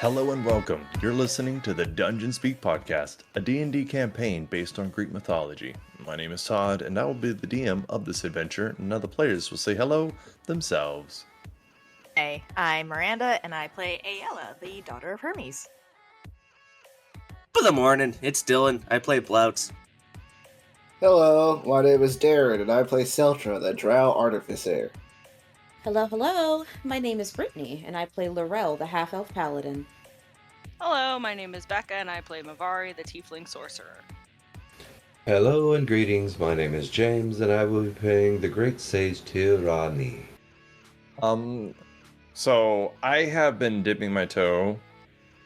Hello and welcome. You're listening to the Dungeon Speak podcast, a D&D campaign based on Greek mythology. My name is Todd, and I will be the DM of this adventure, and other players will say hello themselves. Hey, I'm Miranda, and I play Aella, the daughter of Hermes. Good morning, it's Dylan. I play Blouts. Hello, my name is Darren, and I play Celtra, the Drow Artificer. Hello. My name is Brittany, and I play Lorel, the half-elf paladin. Hello, my name is Becca, and I play Mavari, the tiefling sorcerer. Hello and greetings, my name is James, and I will be playing the Great Sage Tirani. So I have been dipping my toe,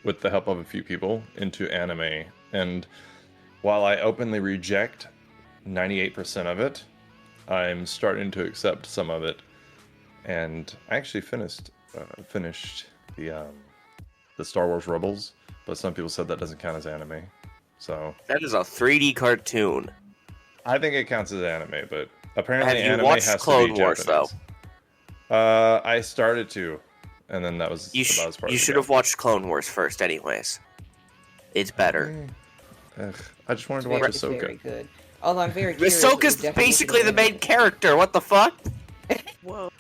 with the help of a few people, into anime, and while I openly reject 98% of it, I'm starting to accept some of it. And I actually finished the Star Wars Rebels, but some people said that doesn't count as anime. So That is a 3D cartoon. I think it counts as anime, but apparently Have you anime watched has Clone to be Wars, Japanese. I started to, and then that was You about as far as should it have watched Clone Wars first, anyways. It's better. got. I just wanted to Very, watch very Ahsoka. good. Although I'm very curious. Ahsoka's basically the main character. What the fuck? Whoa.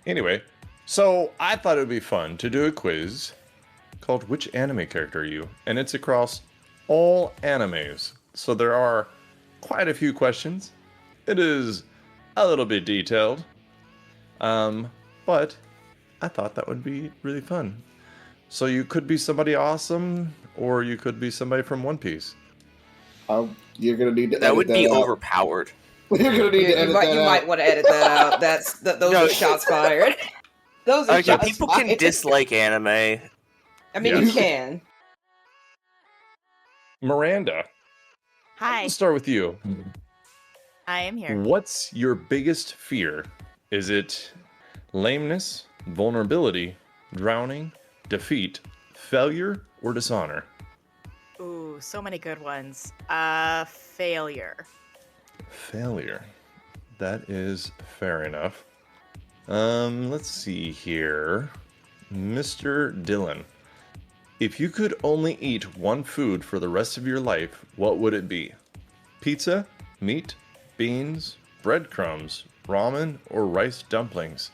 Anyway, so I thought it would be fun to do a quiz called Which Anime Character Are You? And it's across all animes. So there are quite a few questions. It is a little bit detailed. But I thought that would be really fun. So you could be somebody awesome, or you could be somebody from One Piece. You're gonna need to That edit would be out. overpowered. You're gonna need to edit You that out. might want to edit that out. Those No. are shots fired. Those are Okay, shots people fired. can dislike anime. I mean, Yes. you can. Miranda, Hi, let's start with you. I am here. What's your biggest fear? Is it lameness, vulnerability, drowning, defeat, failure, or dishonor? Ooh, so many good ones. Failure. Failure. That is fair enough. Let's see here. Mr. Dylan. If you could only eat one food for the rest of your life, what would it be? Pizza, meat, beans, breadcrumbs, ramen, or rice dumplings?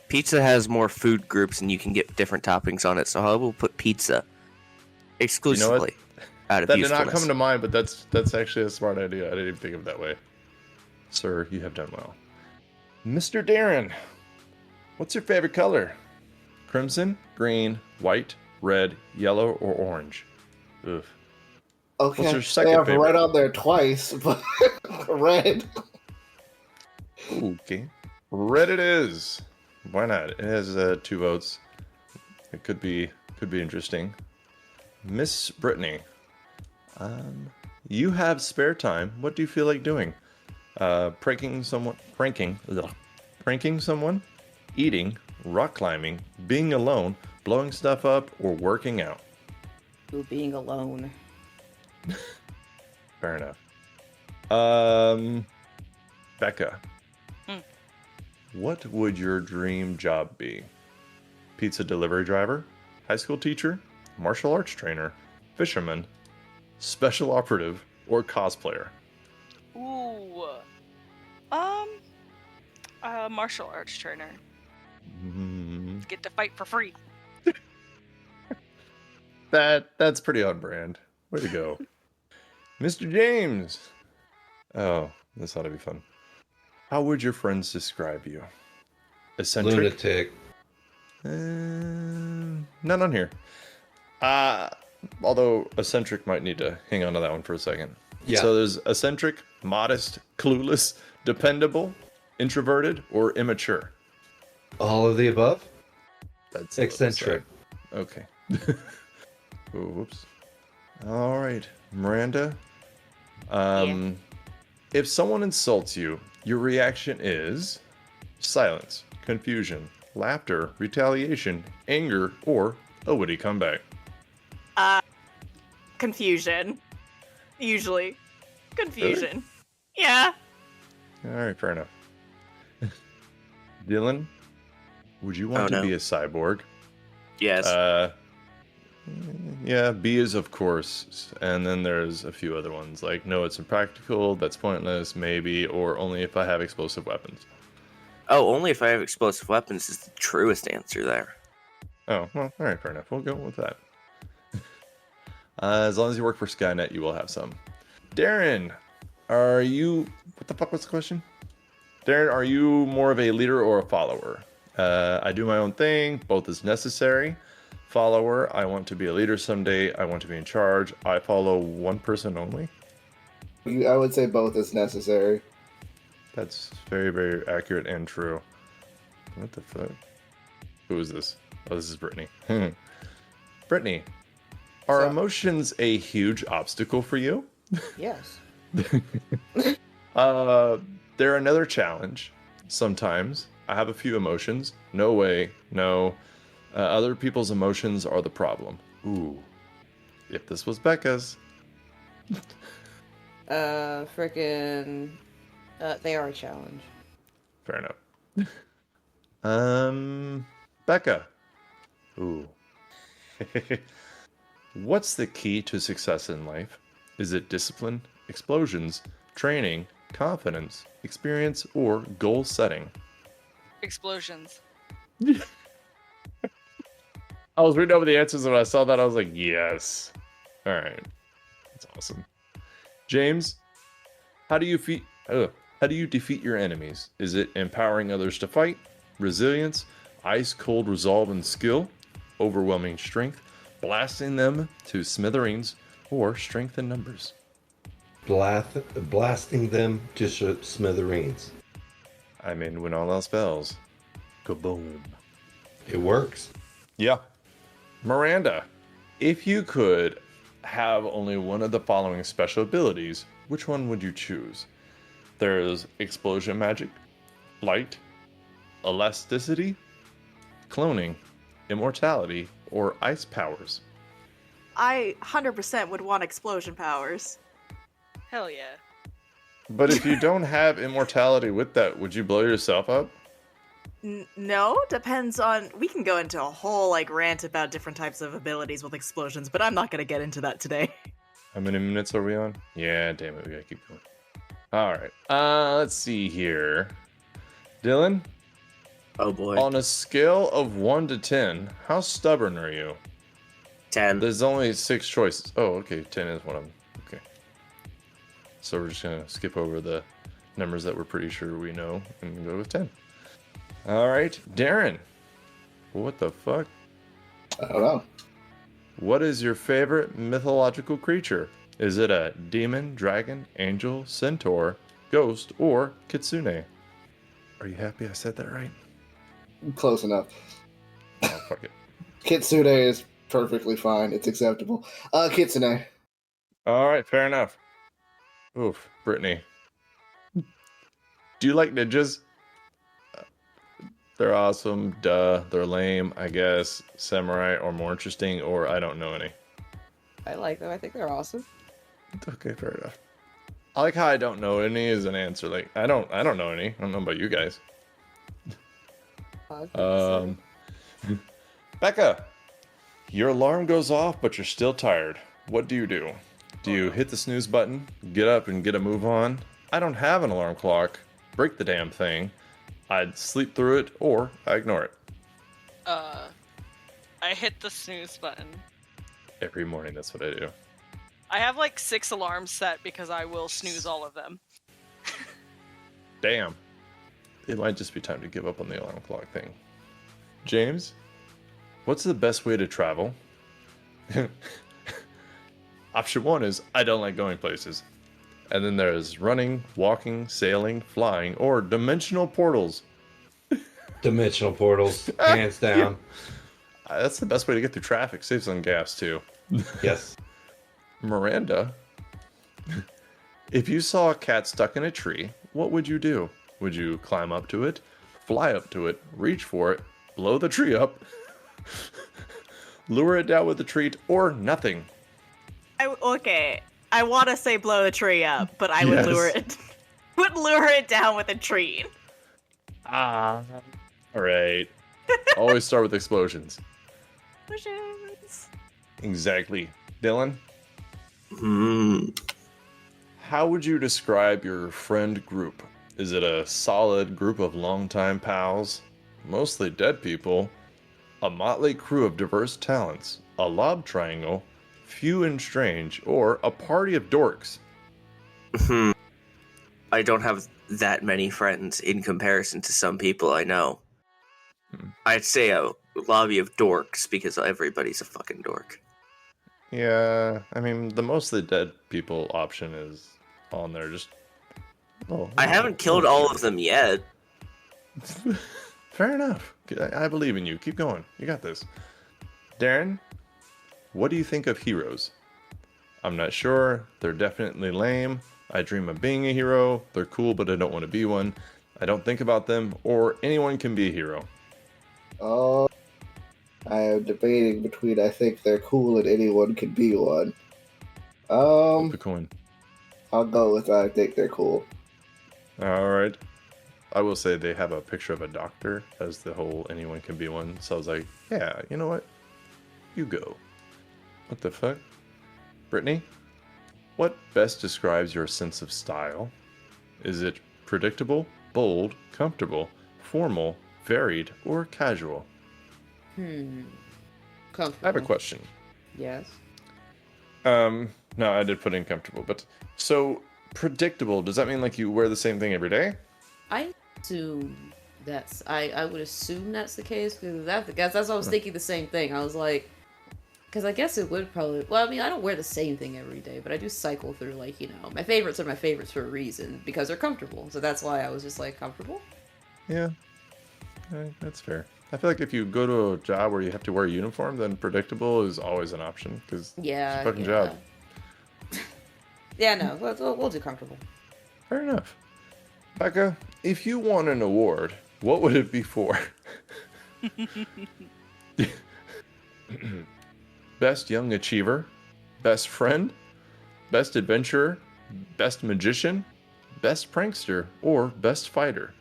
Pizza has more food groups and you can get different toppings on it, so I will put pizza exclusively out of That did usefulness. not come to mind, but that's actually a smart idea. I didn't even think of it that way. Sir, you have done well. Mr. Darren, what's your favorite color? Crimson, green, white, red, yellow, or orange? Ugh. Okay, What's your they second have favorite? red on there twice, but red. Okay. Red it is. Why not? It has 2 votes. It could be interesting. Miss Brittany, you have spare time. What do you feel like doing? Pranking someone, eating, rock climbing, being alone, blowing stuff up, or working out. Ooh, being alone. Fair enough. Becca, what would your dream job be? Pizza delivery driver, high school teacher, martial arts trainer, fisherman, special operative, or cosplayer? Ooh. Martial arts trainer. Get to fight for free. That's pretty on brand. Way to go. Mr. James. Oh, this ought to be fun. How would your friends describe you? Eccentric? Lunatic. None on here. Although eccentric might need to hang on to that one for a second. Yeah. So there's eccentric, modest, clueless, dependable, introverted, or immature. All of the above? That's Eccentric. Okay. Oh, whoops. All right, Miranda. If someone insults you, your reaction is silence, confusion, laughter, retaliation, anger, or a witty comeback. Confusion. Usually. Confusion. Yeah. All right, fair enough. Dylan, would you want Oh, to no. be a cyborg, Yes. Yeah, B is of course, and then there's a few other ones like no, it's impractical, that's pointless, maybe, or only if I have explosive weapons. Oh, only if I have explosive weapons is the truest answer there. Oh, well, all right, fair enough. We'll go with that. As long as you work for Skynet, you will have some. Darren, are you? What the fuck was the question? Darren, are you more of a leader or a follower? I do my own thing. Both is necessary. Follower, I want to be a leader someday. I want to be in charge. I follow one person only. I would say both is necessary. That's very, very accurate and true. What the fuck? Who is this? Oh, this is Brittany. Brittany, are So- emotions a huge obstacle for you? Yes. They're another challenge. Sometimes I have a few emotions. No way. No. Other people's emotions are the problem. Ooh. If this was Becca's. Frickin'. They are a challenge. Fair enough. Becca. Ooh. What's the key to success in life? Is it discipline, explosions, training, confidence, experience, or goal setting? Explosions. I was reading over the answers and when I saw that, I was like, yes. All right. That's awesome. James, how do you defeat your enemies? Is it empowering others to fight, resilience, ice cold resolve and skill, overwhelming strength, blasting them to smithereens, or strength in numbers? Blasting them to smithereens. I mean, when all else fails, kaboom. It works. Yeah. Miranda, if you could have only one of the following special abilities, which one would you choose? There's explosion magic, light, elasticity, cloning, immortality, or ice powers. I 100% would want explosion powers. Hell yeah. But if you don't have immortality with that, would you blow yourself up? No, depends on. We can go into a whole rant about different types of abilities with explosions, but I'm not gonna get into that today. How many minutes are we on? Yeah, damn it, we gotta keep going. All right. Let's see here. Dylan, Oh boy. on a scale of 1 to 10, how stubborn are you? 10. There's only 6 choices. Oh, okay, 10 is one of them. Okay. So we're just gonna skip over the numbers that we're pretty sure we know and go with 10. All right, Darren. What the fuck? I don't know. What is your favorite mythological creature? Is it a demon, dragon, angel, centaur, ghost, or kitsune? Are you happy I said that right? Close enough. Oh, fuck it. Kitsune is perfectly fine. It's acceptable. Kitsune. All right, fair enough. Oof, Brittany. Do you like ninjas? They're awesome, duh. They're lame, I guess. Samurai are more interesting, or I don't know any. I like them. I think they're awesome. Okay, fair enough. I like how I don't know any is an answer. Like I don't know any. I don't know about you guys. Becca, your alarm goes off, but you're still tired. What do? Do you hit the snooze button, get up and get a move on? I don't have an alarm clock. Break the damn thing. I'd sleep through it, or I ignore it. I hit the snooze button. Every morning, that's what I do. I have 6 alarms set because I will snooze all of them. Damn. It might just be time to give up on the alarm clock thing. James, what's the best way to travel? Option 1 is I don't like going places. And then there's running, walking, sailing, flying, or dimensional portals. Dimensional portals, hands down. That's the best way to get through traffic. Saves on gas, too. Yes. Miranda, if you saw a cat stuck in a tree, what would you do? Would you climb up to it, fly up to it, reach for it, blow the tree up, lure it down with a treat, or nothing? Okay, I want to say blow the tree up, but I would Yes. lure it. Would lure it down with a treat. All right. Always start with explosions. Wishes. Exactly. Dylan, Hmm. how would you describe your friend group? Is it a solid group of longtime pals, mostly dead people, a motley crew of diverse talents, a love triangle, few and strange, or a party of dorks? Hmm. I don't have that many friends in comparison to some people I know. Hmm. I'd say a lobby of dorks because everybody's a fucking dork. Yeah, I mean, the mostly dead people option is on there. Just I haven't killed all of them yet. Fair enough. I believe in you. Keep going. You got this. Darren, what do you think of heroes? I'm not sure. They're definitely lame. I dream of being a hero. They're cool, but I don't want to be one. I don't think about them, or anyone can be a hero. Oh, I am debating between I think they're cool and anyone can be one. Flip a coin. I'll go with I think they're cool. All right. I will say they have a picture of a doctor as the whole anyone can be one. So I was like, yeah, you know what? You go. What the fuck? Brittany? What best describes your sense of style? Is it predictable, bold, comfortable, formal, varied, or casual? Comfortable. I have a question. Yes. No, I did put in comfortable, but so predictable, does that mean like you wear the same thing every day? I assume I would assume that's the case because that's what I was thinking the same thing. I was like, because I guess it would probably. Well, I mean, I don't wear the same thing every day, but I do cycle through like my favorites are my favorites for a reason because they're comfortable. So that's why I was just like comfortable. Yeah, that's fair. I feel like if you go to a job where you have to wear a uniform, then predictable is always an option because it's a fucking job. Yeah, no, we'll do comfortable. Fair enough. Becca, if you won an award, what would it be for? Best young achiever, best friend, best adventurer, best magician, best prankster, or best fighter?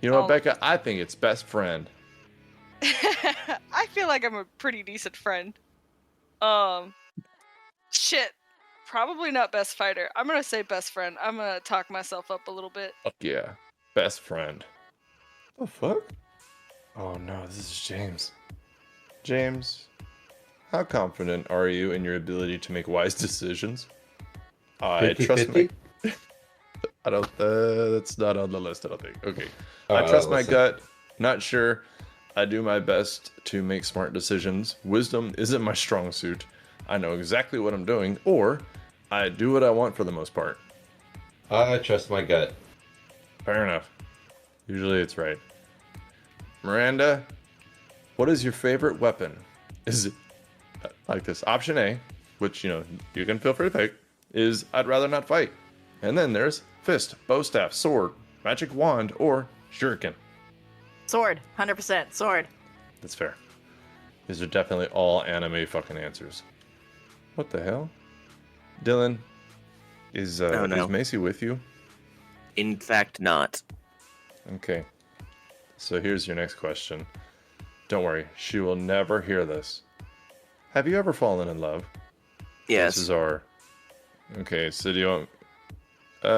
You know what, Becca? I think it's best friend. I feel like I'm a pretty decent friend. Shit. Probably not best fighter. I'm gonna say best friend. I'm gonna talk myself up a little bit. Fuck yeah. Best friend. The fuck? Oh no, this is James. James, how confident are you in your ability to make wise decisions? I trust my... 50-50? I don't... that's not on the list, I don't think. Okay. I trust my gut. Not sure. I do my best to make smart decisions. Wisdom isn't my strong suit. I know exactly what I'm doing, or I do what I want for the most part. I trust my gut. Fair enough. Usually it's right. Miranda, what is your favorite weapon? Is it like this? Option A, which, you can feel free to pick, is I'd rather not fight. And then there's fist, bow staff, sword, magic wand, or shuriken. Sword. 100% sword. That's fair. These are definitely all anime fucking answers. What the hell? Dylan, is Macy with you? In fact, not. Okay. So here's your next question. Don't worry, she will never hear this. Have you ever fallen in love? Yes. This is our... Okay, so do you want... you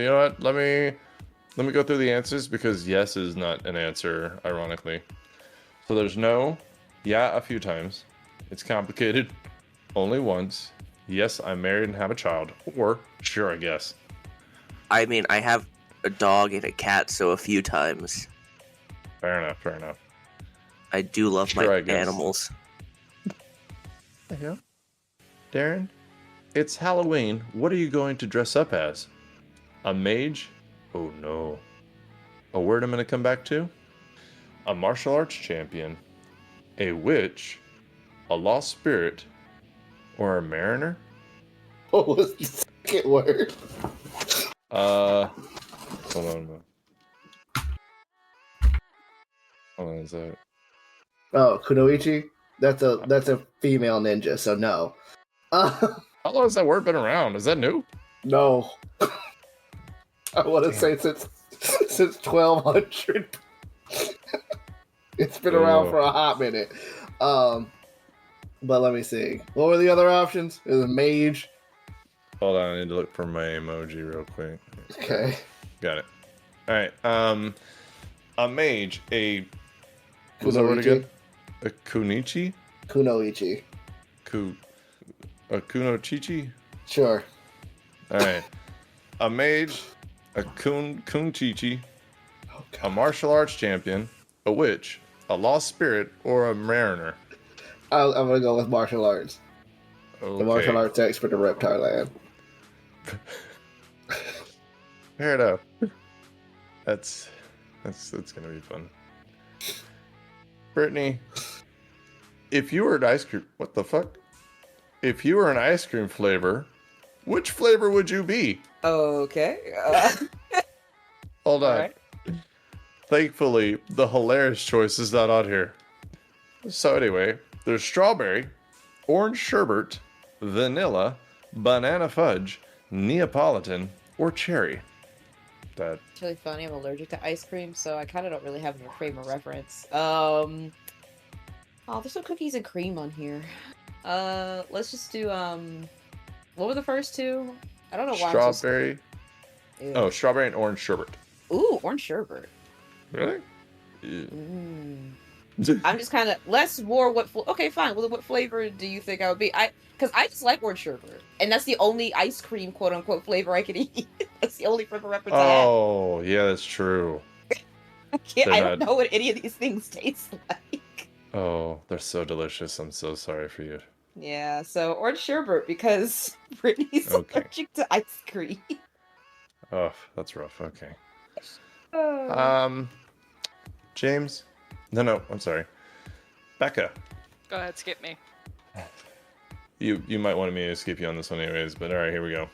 know what? Let me go through the answers because yes is not an answer, ironically. So there's no, yeah, a few times. It's complicated. Only once. Yes, I'm married and have a child. Or, sure, I guess. I mean, I have a dog and a cat, so a few times. Fair enough. I do love my animals. The hell? Darren, it's Halloween. What are you going to dress up as? A mage? Oh no. A word I'm going to come back to? A martial arts champion? A witch? A lost spirit? Or a mariner? What was the second word? Hold on. Hold on, is that... Oh, Kunoichi? That's a female ninja, so no. How long has that word been around? Is that new? No. I want to say since 1200. It's been around for a hot minute. But let me see. What were the other options? It was a mage. Hold on, I need to look for my emoji real quick. Okay. Got it. All right. A mage, a what's that word Kunoichi. again? A kunichi? Kunoichi. A kunochichi? Sure. All right. A mage, a kunchichi, Oh, a God. martial arts champion, a witch, a lost spirit, or a mariner. I'm gonna go with martial arts. Okay. The martial arts expert of Reptile Land. Fair enough. That's gonna be fun. Brittany, if you were an ice cream, what the fuck? If you were an ice cream flavor, which flavor would you be? Okay. Hold on. Alright. Thankfully, the hilarious choice is not on here. So anyway, there's strawberry, orange sherbet, vanilla, banana fudge, Neapolitan, or cherry. That It's really funny. I'm allergic to ice cream, so I kind of don't really have a frame of reference. Oh, there's no cookies and cream on here. Let's just do what were the first two? I don't know why. strawberry. Ew. Oh, strawberry and orange sherbet. Ooh, orange sherbet. Really? Yeah. I'm just kind of more. Okay, fine. Well, what flavor do you think I would be? Because I just like orange sherbet, and that's the only ice cream quote unquote flavor I can eat. That's the only frame of reference I have. Oh, yeah, that's true. I don't know what any of these things taste like. Oh, they're so delicious. I'm so sorry for you. Yeah, so orange sherbet because Brittany's Okay. allergic to ice cream. Oh, that's rough. Okay. Oh. James? No, I'm sorry. Becca. Go ahead, skip me. You might want me to skip you on this one anyways, but alright, here we go.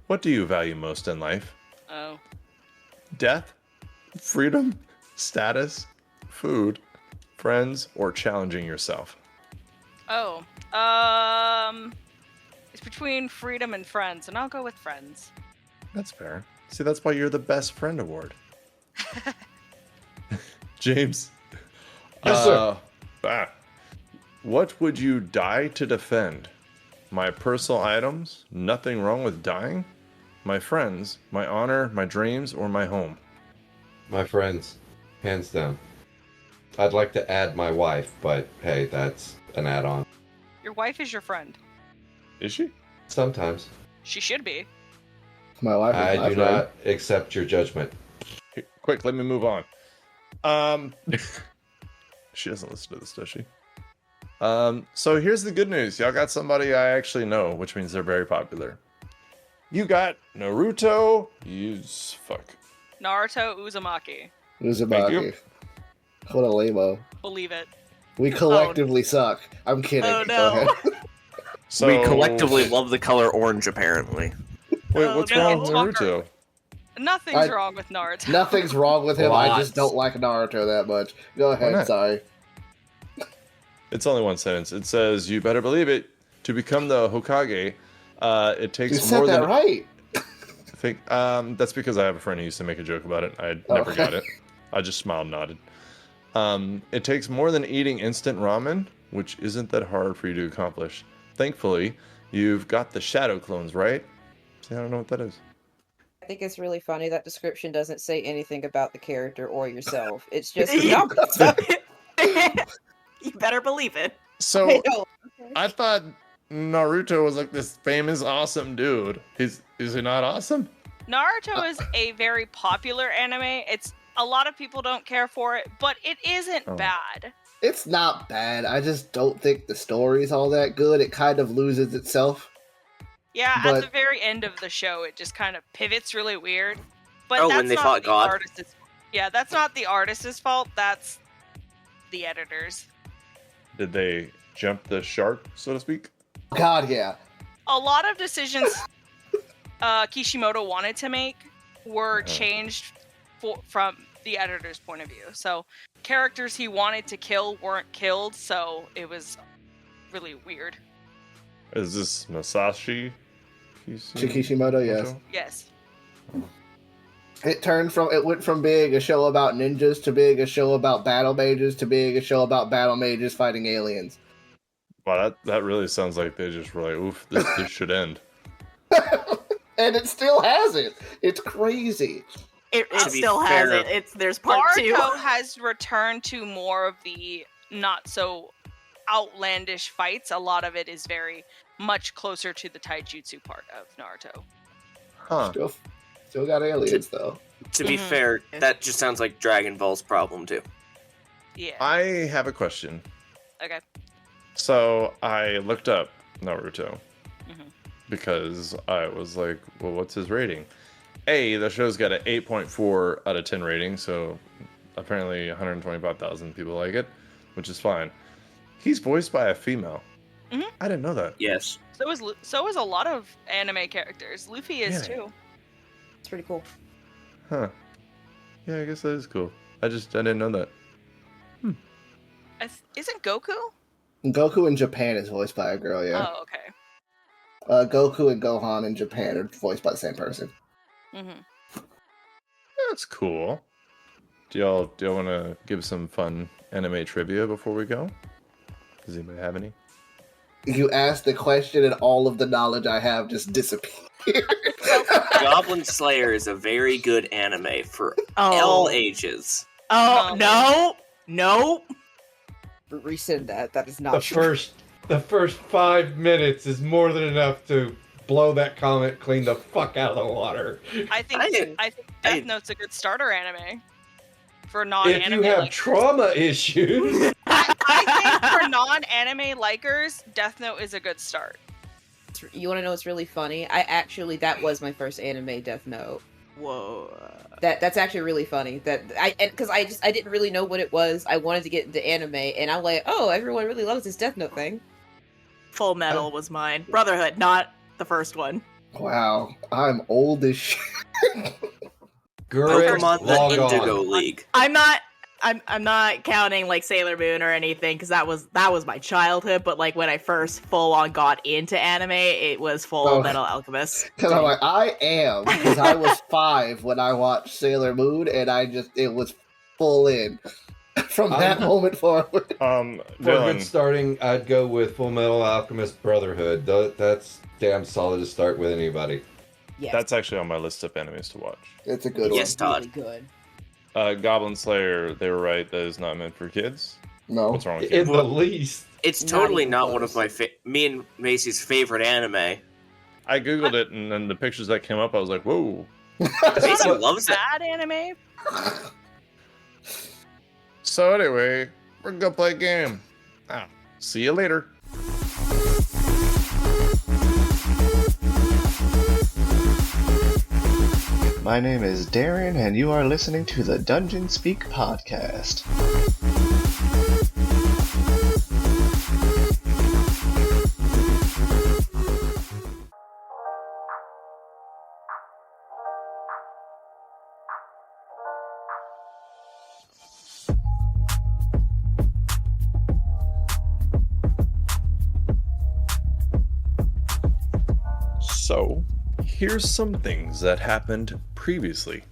What do you value most in life? Oh. Death? Freedom? Status? Food? Friends? Or challenging yourself? Oh. It's between freedom and friends, and I'll go with friends. That's fair. See, that's why you're the best friend award. James? Yes, sir. What would you die to defend? My personal items? Nothing wrong with dying? My friends? My honor? My dreams? Or my home? My friends, hands down. I'd like to add my wife, but hey, that's an add-on. Your wife is your friend. Is she? Sometimes. She should be. My wife is I my do friend. not accept your judgment. Here, quick, let me move on. She doesn't listen to this, does she? So here's the good news. Y'all got somebody I actually know, which means they're very popular. You got Naruto. Naruto Uzumaki. Thank you. Uzumaki. What a lame-o. Believe it. We collectively suck. I'm kidding. Oh, Go no. ahead. So We collectively love the color orange, apparently. Wait, Oh, what's no. wrong with Naruto? Nothing's wrong with Naruto. Nothing's wrong with him. I just Lots. don't like Naruto that much. Go Why ahead. not? Sorry. It's only one sentence. It says, "You better believe it. To become the Hokage, it takes You said more that than." right. I think that's because I have a friend who used to make a joke about it. I never got it. I just smiled and nodded. It takes more than eating instant ramen, which isn't that hard for you to accomplish. Thankfully, you've got the shadow clones, right? See, I don't know what that is. I think it's really funny that description doesn't say anything about the character or yourself. It's just Yeah. Naruto. You better believe it. So I know. I thought Naruto was like this famous, awesome dude. Is he not awesome? Naruto is a very popular anime. It's a lot of people don't care for it, but it isn't Oh. bad. It's not bad. I just don't think the story's all that good. It kind of loses itself. Yeah, But- at the very end of the show, it just kind of pivots really weird. But Oh, that's when they not fought the God? artist's. Yeah, that's not the artist's fault. That's the editor's. Did they jump the shark, so to speak? God, yeah. A lot of decisions Kishimoto wanted to make were changed from the editor's point of view. So characters he wanted to kill weren't killed, so it was really weird. Is this Masashi Kishimoto, yes. Yes. It went from being a show about ninjas to being a show about battle mages to being a show about battle mages fighting aliens. Wow, that really sounds like they just were like, oof, this should end. And it still hasn't. It's crazy. It To be still has fair, it. There's part two. Naruto has returned to more of the not so outlandish fights. A lot of it is very much closer to the taijutsu part of Naruto. Huh. Still got aliens though. To be Mhm. fair, that just sounds like Dragon Ball's problem too. Yeah. I have a question. Okay. So I looked up Naruto Mhm. because I was like, well, what's his rating? The show's got an 8.4 out of 10 rating, so apparently 125,000 people like it, which is fine. He's voiced by a female. Mhm. I didn't know that. Yes. So is a lot of anime characters. Luffy is Yeah. too. It's pretty cool. Huh. Yeah, I guess that is cool. I didn't know that. Isn't Goku? Goku in Japan is voiced by a girl, yeah. Oh, okay. Goku and Gohan in Japan are voiced by the same person. Mm-hmm. That's cool. Do y'all want to give some fun anime trivia before we go? Does anybody have any? You asked the question and all of the knowledge I have just disappeared. Goblin Slayer is a very good anime for Oh. all ages. Oh no. Rescind that. That is not The true. first 5 minutes is more than enough to blow that comment clean the fuck out of the water. I think Death Note's a good starter anime for If non-anime. you have likers. trauma issues, I think for non-anime likers, Death Note is a good start. You want to know what's really funny? That was my first anime, Death Note. Whoa. That's actually really funny. Because I didn't really know what it was. I wanted to get into anime, and I'm like, oh, everyone really loves this Death Note thing. Full Metal was mine. Brotherhood, not the first one. Wow, I'm old as shit. Grit, Pokemon the log Indigo on. League. I'm not counting like Sailor Moon or anything because that was my childhood. But like when I first full on got into anime, it was Full Oh. Metal Alchemist. Because I'm like, I am. Because I was 5 when I watched Sailor Moon, and it was full in from that moment forward. For a good Dylan, starting, I'd go with Full Metal Alchemist Brotherhood. That's damn solid to start with anybody. Yes, that's actually on my list of enemies to watch. It's a good Yes, Todd. really good. Goblin Slayer, they were right. That is not meant for kids. one. No. What's wrong with you? In the least. It's Not totally even not one of close. my me and Macy's favorite anime. I googled it, and then the pictures that came up, I was like, whoa. Macy Not a loves it. bad anime. So anyway, we're gonna play a game. See you later. My name is Darren, and you are listening to the Dungeon Speak podcast. So, here's some things that happened previously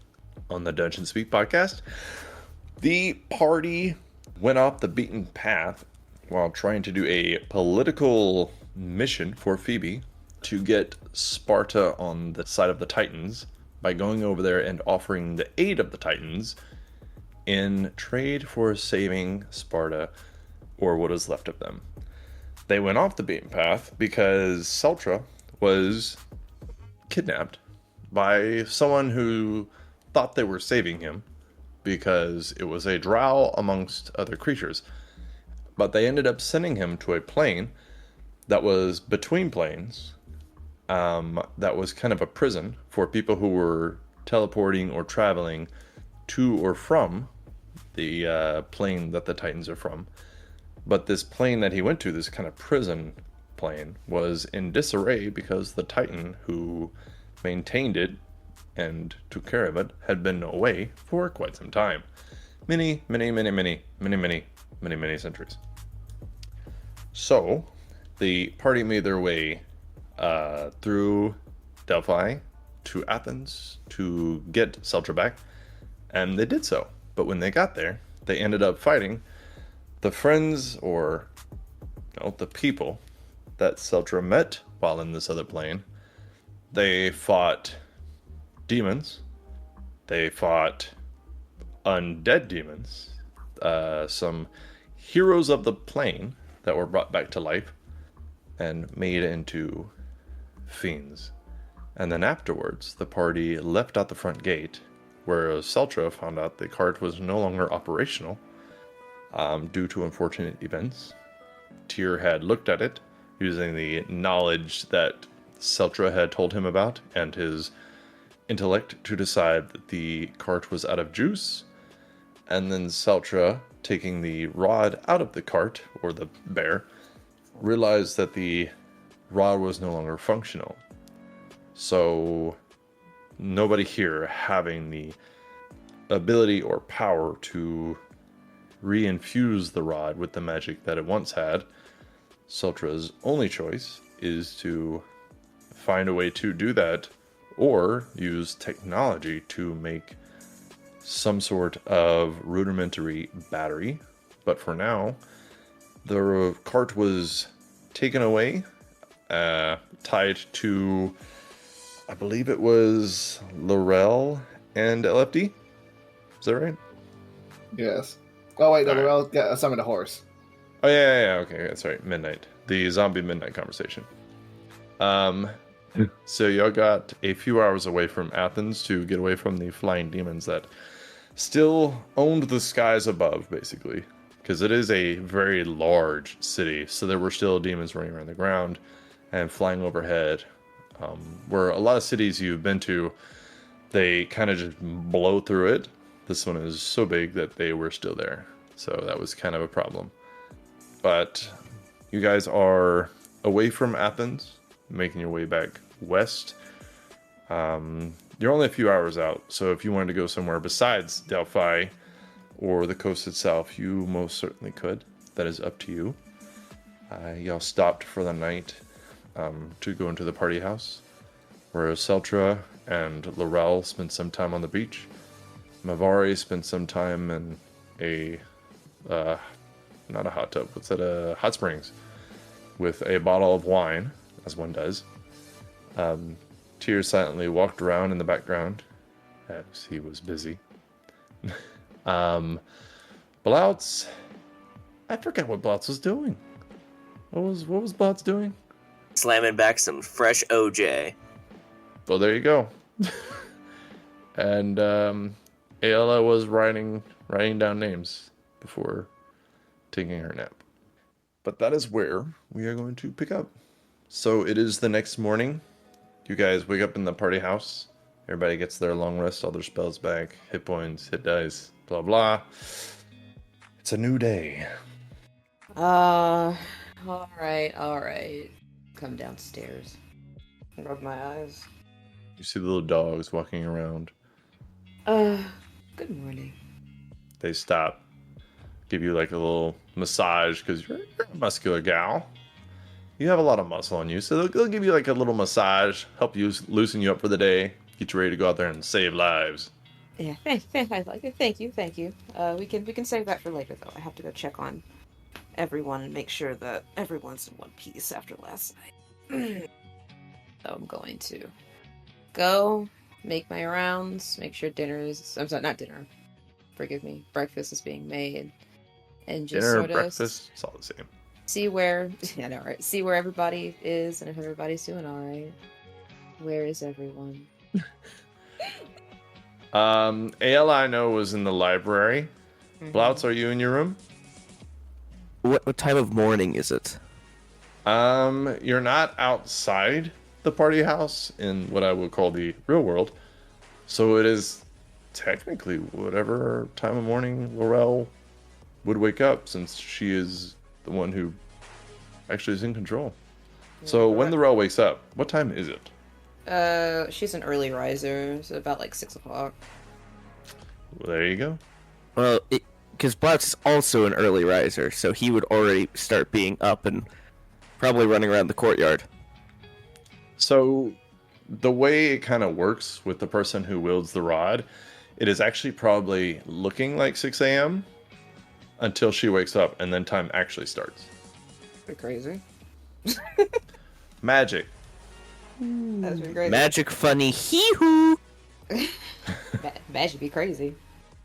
on the Dungeon Speak podcast. The party went off the beaten path while trying to do a political mission for Phoebe to get Sparta on the side of the Titans by going over there and offering the aid of the Titans in trade for saving Sparta or what is left of them. They went off the beaten path because Celtra was kidnapped by someone who thought they were saving him because it was a drow amongst other creatures. But they ended up sending him to a plane that was between planes, that was kind of a prison for people who were teleporting or traveling to or from the plane that the Titans are from. But this plane that he went to, this kind of prison plane, was in disarray because the Titan who maintained it and took care of it had been away for quite some time. Many centuries. So, the party made their way through Delphi to Athens to get Celtra back, and they did so. But when they got there, they ended up fighting the friends, or the people that Celtra met while in this other plane. They fought demons. They fought undead demons. Some heroes of the plane that were brought back to life and made into fiends. And then afterwards, the party left out the front gate, where Celtra found out the cart was no longer operational due to unfortunate events. Tyr had looked at it using the knowledge that Celtra had told him about and his intellect to decide that the cart was out of juice. And then Celtra, taking the rod out of the cart, or the bear, realized that the rod was no longer functional. So nobody here having the ability or power to reinfuse the rod with the magic that it once had, Celtra's only choice is to find a way to do that, or use technology to make some sort of rudimentary battery. But for now, the cart was taken away, tied to, I believe it was Lorel and LFD. Is that right? Yes. Oh wait, no, All right. Lorel got summoned a horse. Oh yeah, okay, sorry, Midnight. The zombie midnight conversation. So y'all got a few hours away from Athens to get away from the flying demons that still owned the skies above, basically. Because it is a very large city, so there were still demons running around the ground and flying overhead. Where a lot of cities you've been to, they kind of just blow through it. This one is so big that they were still there. So that was kind of a problem. But you guys are away from Athens, making your way back west. You're only a few hours out, so if you wanted to go somewhere besides Delphi or the coast itself, you most certainly could. That is up to you. Y'all stopped for the night to go into the party house, where Celtra and Lorel spent some time on the beach. Mavari spent some time in a not a hot tub, what's that, hot springs, with a bottle of wine, as one does. Tyr silently walked around in the background as he was busy. Blouts, I forget what Blouts was doing. What was Blouts doing? Slamming back some fresh OJ. Well, there you go. And Aella was writing down names before taking her nap. But that is where we are going to pick up. So it is the next morning. You guys wake up in the party house. Everybody gets their long rest, all their spells back, hit points, hit dice, blah blah. It's a new day. All right. Come downstairs. Rub my eyes. You see the little dogs walking around. Good morning. They stop, give you like a little massage, because you're a muscular gal. You have a lot of muscle on you, so they'll give you like a little massage, help you loosen you up for the day, get you ready to go out there and save lives. Yeah, I like it. Thank you. We can save that for later, though. I have to go check on everyone and make sure that everyone's in one piece after last night. So I'm going to go make my rounds, make sure not dinner. Forgive me. Breakfast is being made, and just Dinner, sort of breakfast, it's all the same. see where see where everybody is, and if everybody's doing all right. Where is everyone? Aella, I know, was in the library. Mhm. Blouts, are you in your room? What time of morning is it? You're not outside the party house in what I would call the real world. So it is technically whatever time of morning Lorel would wake up, since she is the one who actually is in control. So when Lorel wakes up, what time is it? She's an early riser, so about like 6 o'clock. Well, there you go. Well, because Blouts is also an early riser, so he would already start being up and probably running around the courtyard. So the way it kind of works with the person who wields the rod, it is actually probably looking like 6 a.m. until she wakes up, and then time actually starts. Pretty crazy. Magic. That's pretty crazy. Magic funny hee-hoo! Magic be crazy.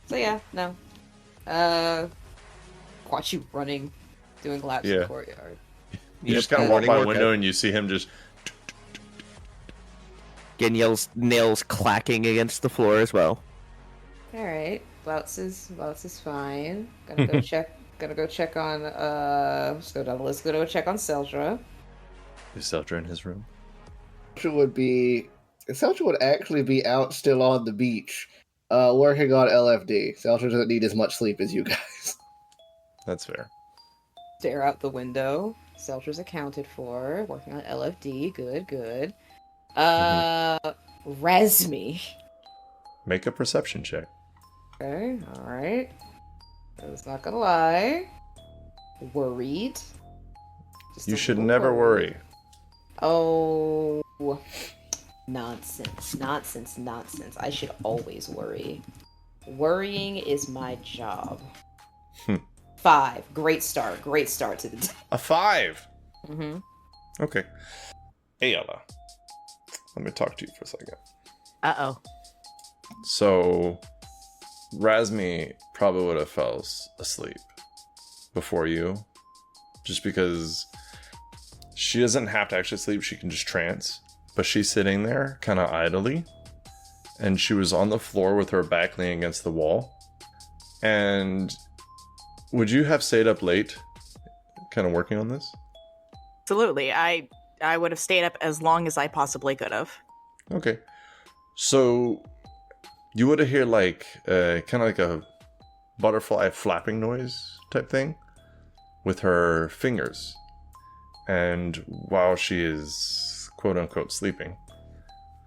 So yeah, no. Watch you running, doing laps in the courtyard. You just kind of walk by the window and you see him just... Getting nails clacking against the floor as well. Alright, Blouts is fine. Gonna go check on let's go down the list. Gonna go check on Celtra. Is Celtra in his room? Celtra would actually be out still on the beach, working on LFD. Celtra doesn't need as much sleep as you guys. That's fair. Stare out the window. Celtra's accounted for. Working on LFD. Good. Resme. Make a perception check. Okay, alright. I was not gonna lie. Worried. Just You a should little never worry. Oh, nonsense. I should always worry. Worrying is my job. 5. Great start to the day. A 5! Mm-hmm. Okay. Aella. Let me talk to you for a second. Uh-oh. So, Razmi probably would have fell asleep before you. Just because she doesn't have to actually sleep, she can just trance. But she's sitting there, kind of idly. And she was on the floor with her back leaning against the wall. And would you have stayed up late, kind of working on this? Absolutely. I would have stayed up as long as I possibly could have. Okay. So, you would have heard like, kind of like a butterfly flapping noise type thing with her fingers. And while she is quote unquote sleeping,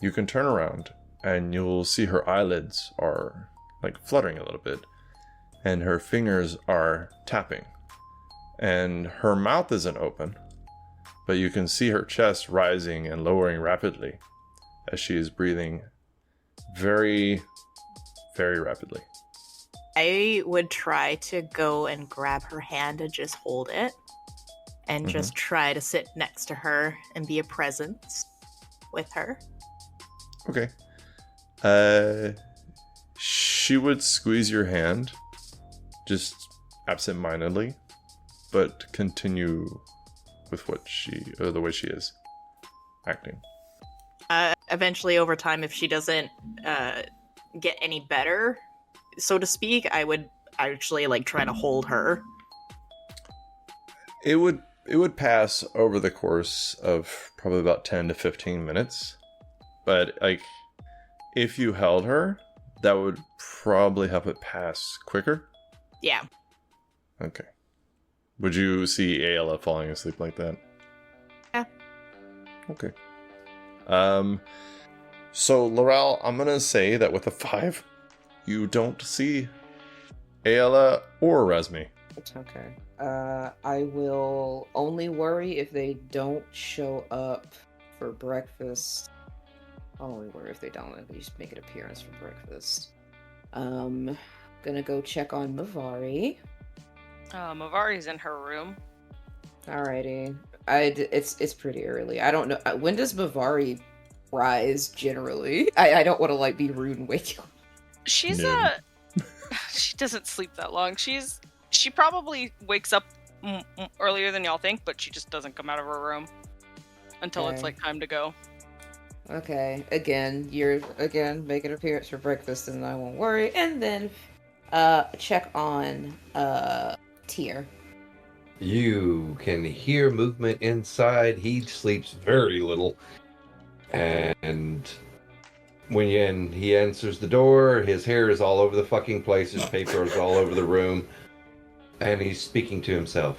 you can turn around and you'll see her eyelids are like fluttering a little bit and her fingers are tapping and her mouth isn't open, but you can see her chest rising and lowering rapidly as she is breathing very, very rapidly. I would try to go and grab her hand and just hold it and just try to sit next to her and be a presence with her. Okay. She would squeeze your hand just absent-mindedly, but continue with the way she is acting. Eventually, over time, if she doesn't get any better, so to speak, I would actually like try to hold her. It would pass over the course of probably about 10 to 15 minutes. But like if you held her, that would probably help it pass quicker. Yeah. Okay. Would you see Aella falling asleep like that? Yeah. Okay. So Lorel, I'm gonna say that with a 5, you don't see Aella or Razmi. It's okay. I will only worry if they don't show up for breakfast. I'll only worry if they don't at least make an appearance for breakfast. Gonna go check on Mavari. Mavari's in her room. Alrighty. It's pretty early. I don't know. When does Mavari rise generally? I don't want to like be rude and wake you up. She's Noon. she doesn't sleep that long. She probably wakes up earlier than y'all think, but she just doesn't come out of her room until it's like time to go. Okay. You're make an appearance for breakfast, and I won't worry. And then check on Tyr. You can hear movement inside. He sleeps very little. And when he answers the door, his hair is all over the fucking place. His paper is all over the room. And he's speaking to himself.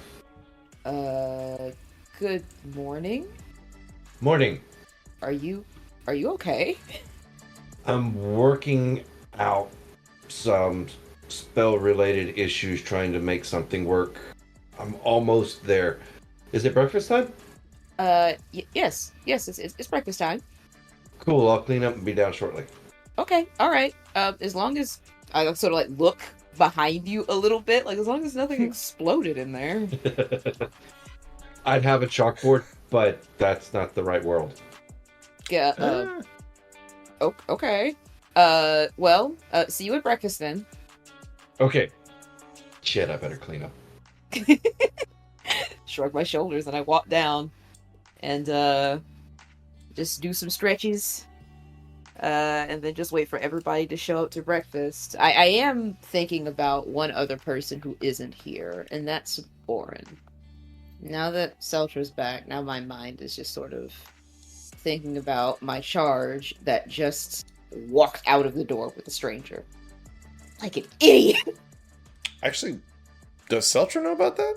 Good morning. Morning. Are you okay? I'm working out some spell-related issues trying to make something work. I'm almost there. Is it breakfast time? Yes, it's breakfast time. Cool, I'll clean up and be down shortly. Okay, all right. As long as I sort of like look behind you a little bit, like as long as nothing exploded in there. I'd have a chalkboard, but that's not the right world. Yeah. Okay. See you at breakfast then. Okay. Shit, I better clean up. Shrug my shoulders and I walk down and just do some stretches. And then just wait for everybody to show up to breakfast. I am thinking about one other person who isn't here, and that's Boren. Now that Celtra's back, now my mind is just sort of thinking about my charge that just walked out of the door with a stranger. Like an idiot! Actually, does Celtra know about that?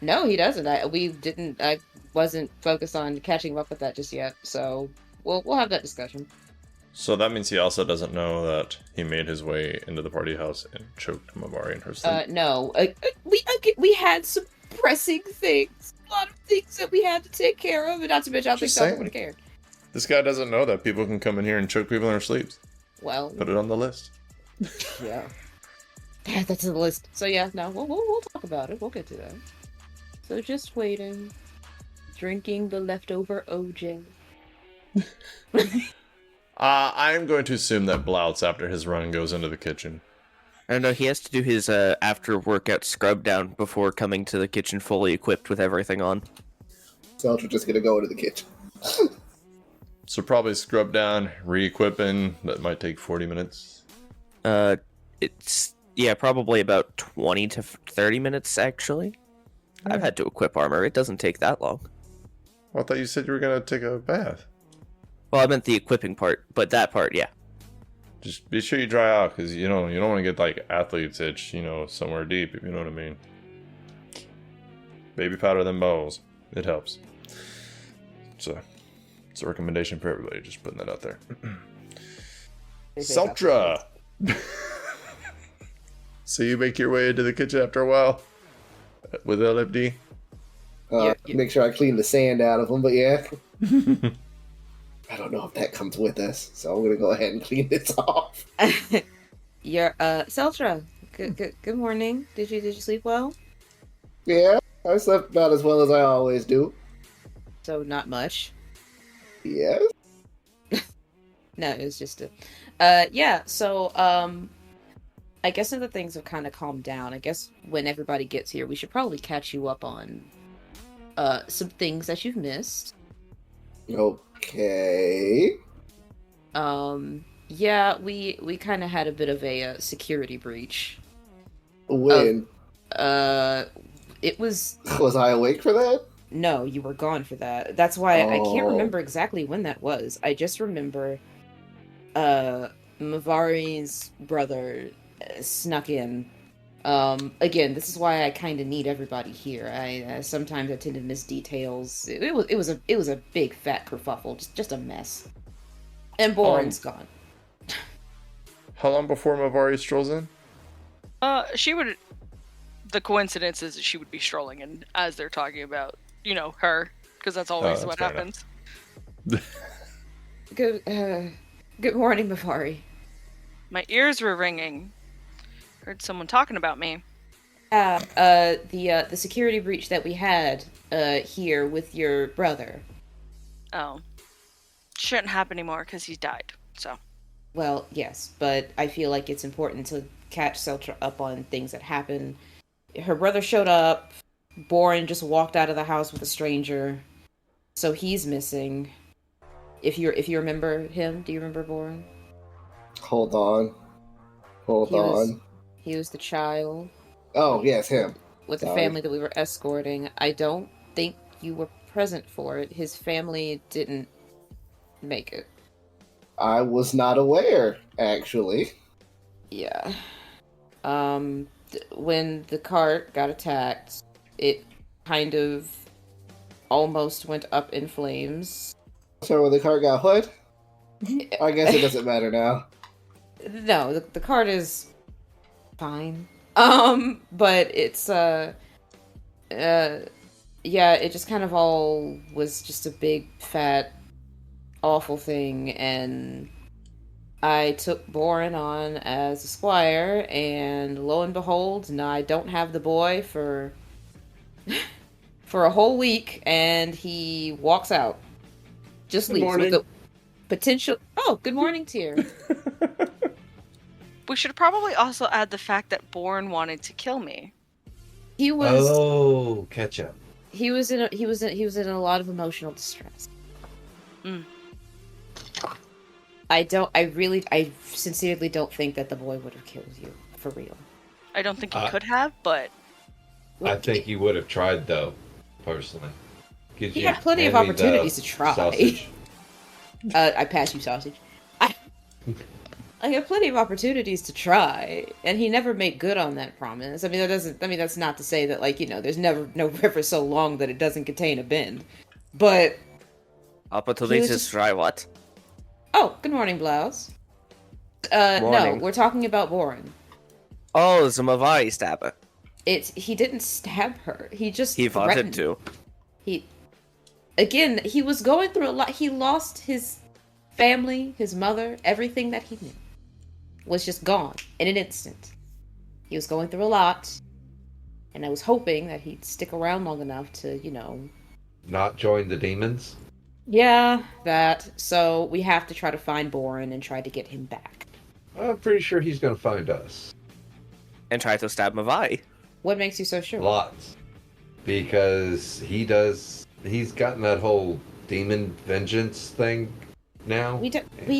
No, he doesn't. I wasn't focused on catching him up with that just yet, so we'll have that discussion. So that means he also doesn't know that he made his way into the party house and choked Mavari in her sleep. No. We had some pressing things. A lot of things that we had to take care of, and not to mention, I think Celtra would have cared. This guy doesn't know that people can come in here and choke people in their sleeps. Well, put it on the list. Yeah. That's on the list. So yeah, no, we'll talk about it. We'll get to that. So just waiting. Drinking the leftover OJ. I'm going to assume that Blouts, after his run, goes into the kitchen. I don't know, he has to do his after-workout scrub down before coming to the kitchen fully equipped with everything on. Celtra just gonna go into the kitchen. So probably scrub down, re-equipping. That might take 40 minutes. It's, yeah, probably about 20 to 30 minutes, actually. Yeah. I've had to equip armor. It doesn't take that long. Well, I thought you said you were going to take a bath. Well, I meant the equipping part, but that part, yeah. Just be sure you dry out, because you don't want to get like athlete's itch, somewhere deep, if you know what I mean. Baby powder them balls. It helps. So it's a recommendation for everybody, just putting that out there. Celtra! So you make your way into the kitchen after a while? With LFD? Yeah. Make sure I clean the sand out of them, but yeah. I don't know if that comes with us, so I'm gonna go ahead and clean this off. Celtra. Good morning. Did you sleep well? Yeah, I slept about as well as I always do. So not much. Yes. No, it was just a. So I guess now that things have kind of calmed down, I guess when everybody gets here, we should probably catch you up on some things that you've missed. Okay. Yeah, we kind of had a bit of a security breach. When? It was... Was I awake for that? No, you were gone for that. That's why I can't remember exactly when that was. I just remember Mavari's brother snuck in. Again, this is why I kind of need everybody here. I sometimes I tend to miss details. It was a big fat kerfuffle, just a mess. And Boren's gone. How long before Mavari strolls in? She would. The coincidence is that she would be strolling in as they're talking about, her, because that's always what happens. Good morning, Mavari. My ears were ringing. Heard someone talking about me. The security breach that we had here with your brother. Oh. Shouldn't happen anymore because he's died, so. Well, yes, but I feel like it's important to catch Celtra up on things that happen. Her brother showed up. Boren just walked out of the house with a stranger. So he's missing. If you remember him, do you remember Boren? Hold on. He was the child. Oh, yes, him. With the family that we were escorting. I don't think you were present for it. His family didn't make it. I was not aware, actually. Yeah. When the cart got attacked, it kind of almost went up in flames. So when the cart got what? I guess it doesn't matter now. No, the cart is fine. But it's yeah, it just kind of all was just a big fat awful thing, and I took Boren on as a squire, and lo and behold, now I don't have the boy for a whole week, and he walks out. Just Good leaves with morning. the potential. Oh, good morning, Tyr. We should probably also add the fact that Bourne wanted to kill me. He was Oh, catch up. he was in a lot of emotional distress. Mm. I sincerely don't think that the boy would have killed you for real. I don't think he could have, but I think he would have tried, though, personally. Could He you had plenty of hand me the opportunities to try. sausage? I pass you sausage. I had plenty of opportunities to try, and he never made good on that promise. I mean, that's not to say that, like, there's never no river so long that it doesn't contain a bend. But Opportunities just- to try what? oh, good morning, Blouse. No, Morning. we're talking about Boren. Oh, the Mavari stabber. He didn't stab her. He just He threatened. wanted to. He was going through a lot. He lost his family, his mother, everything that he knew was just gone in an instant. He was going through a lot, and I was hoping that he'd stick around long enough to, Not join the demons? yeah, that. So we have to try to find Boren and try to get him back. I'm pretty sure he's going to find us. And try to stab Mavari. What makes you so sure? Lots. Because he's gotten that whole demon vengeance thing now. We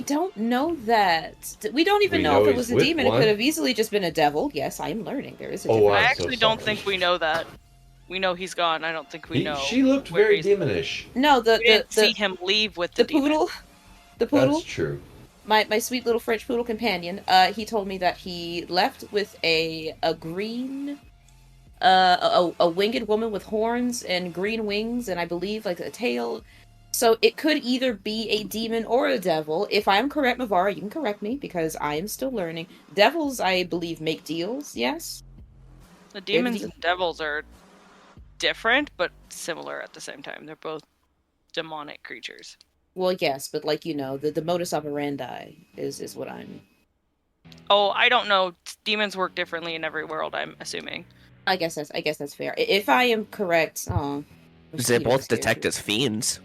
don't know that. We don't even We know if know it was he's a with demon. one. It could have easily just been a devil. Yes, I am learning. There is a Oh, difference. I I'm so actually don't sorry. think we know that. We know he's gone. I don't think we know. She looked where very he's- demonish. No, We didn't see him leave with the demon. poodle. The poodle. That's true. My sweet little French poodle companion, he told me that he left with a green, a winged woman with horns and green wings, and I believe like a tail. So it could either be a demon or a devil. If I am correct, Mavara, you can correct me because I am still learning. Devils, I believe, make deals. Yes. The demons and devils are different, but similar at the same time. They're both demonic creatures. Well, yes, but like the modus operandi is what I'm. Oh, I don't know. Demons work differently in every world, I'm assuming. I guess that's fair. If I am correct, They both detect as fiends.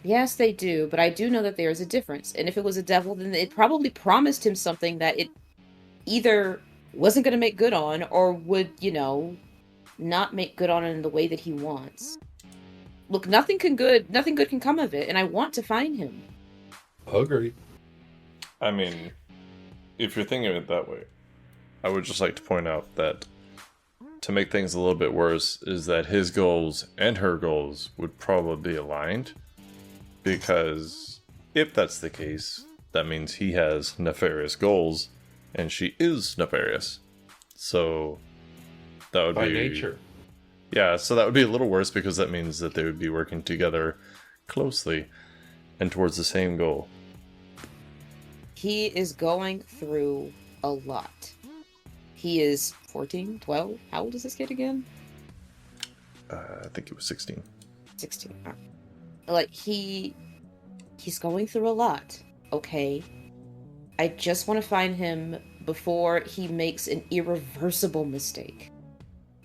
Yes, they do, but I do know that there is a difference. And if it was a devil, then it probably promised him something that it either wasn't going to make good on or would, not make good on in the way that he wants. Look, nothing good can come of it, and I want to find him. Agreed. I mean, if you're thinking of it that way, I would just like to point out that to make things a little bit worse is that his goals and her goals would probably be aligned. Because if that's the case, that means he has nefarious goals and she is nefarious. So that would By be nature. Yeah, so that would be a little worse because that means that they would be working together closely and towards the same goal. He is going through a lot. He is 14, 12. How old is this kid again? I think it was 16. 16. Like, he's going through a lot, okay? I just want to find him before he makes an irreversible mistake.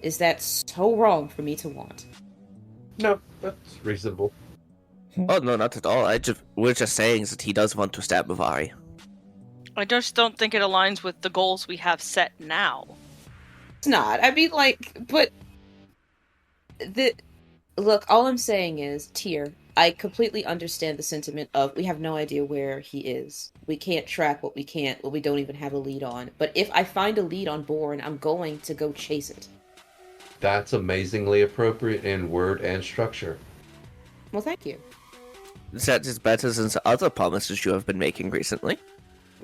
Is that so wrong for me to want? No, that's reasonable. Oh no, not at all. We're just saying that he does want to stab Mavari. I just don't think it aligns with the goals we have set now. It's not. I mean, like, but look, all I'm saying is, Tyr, I completely understand the sentiment of we have no idea where he is. We can't track what we don't even have a lead on. But if I find a lead on Bourne, I'm going to go chase it. That's amazingly appropriate in word and structure. Well, thank you. That is better than the other promises you have been making recently.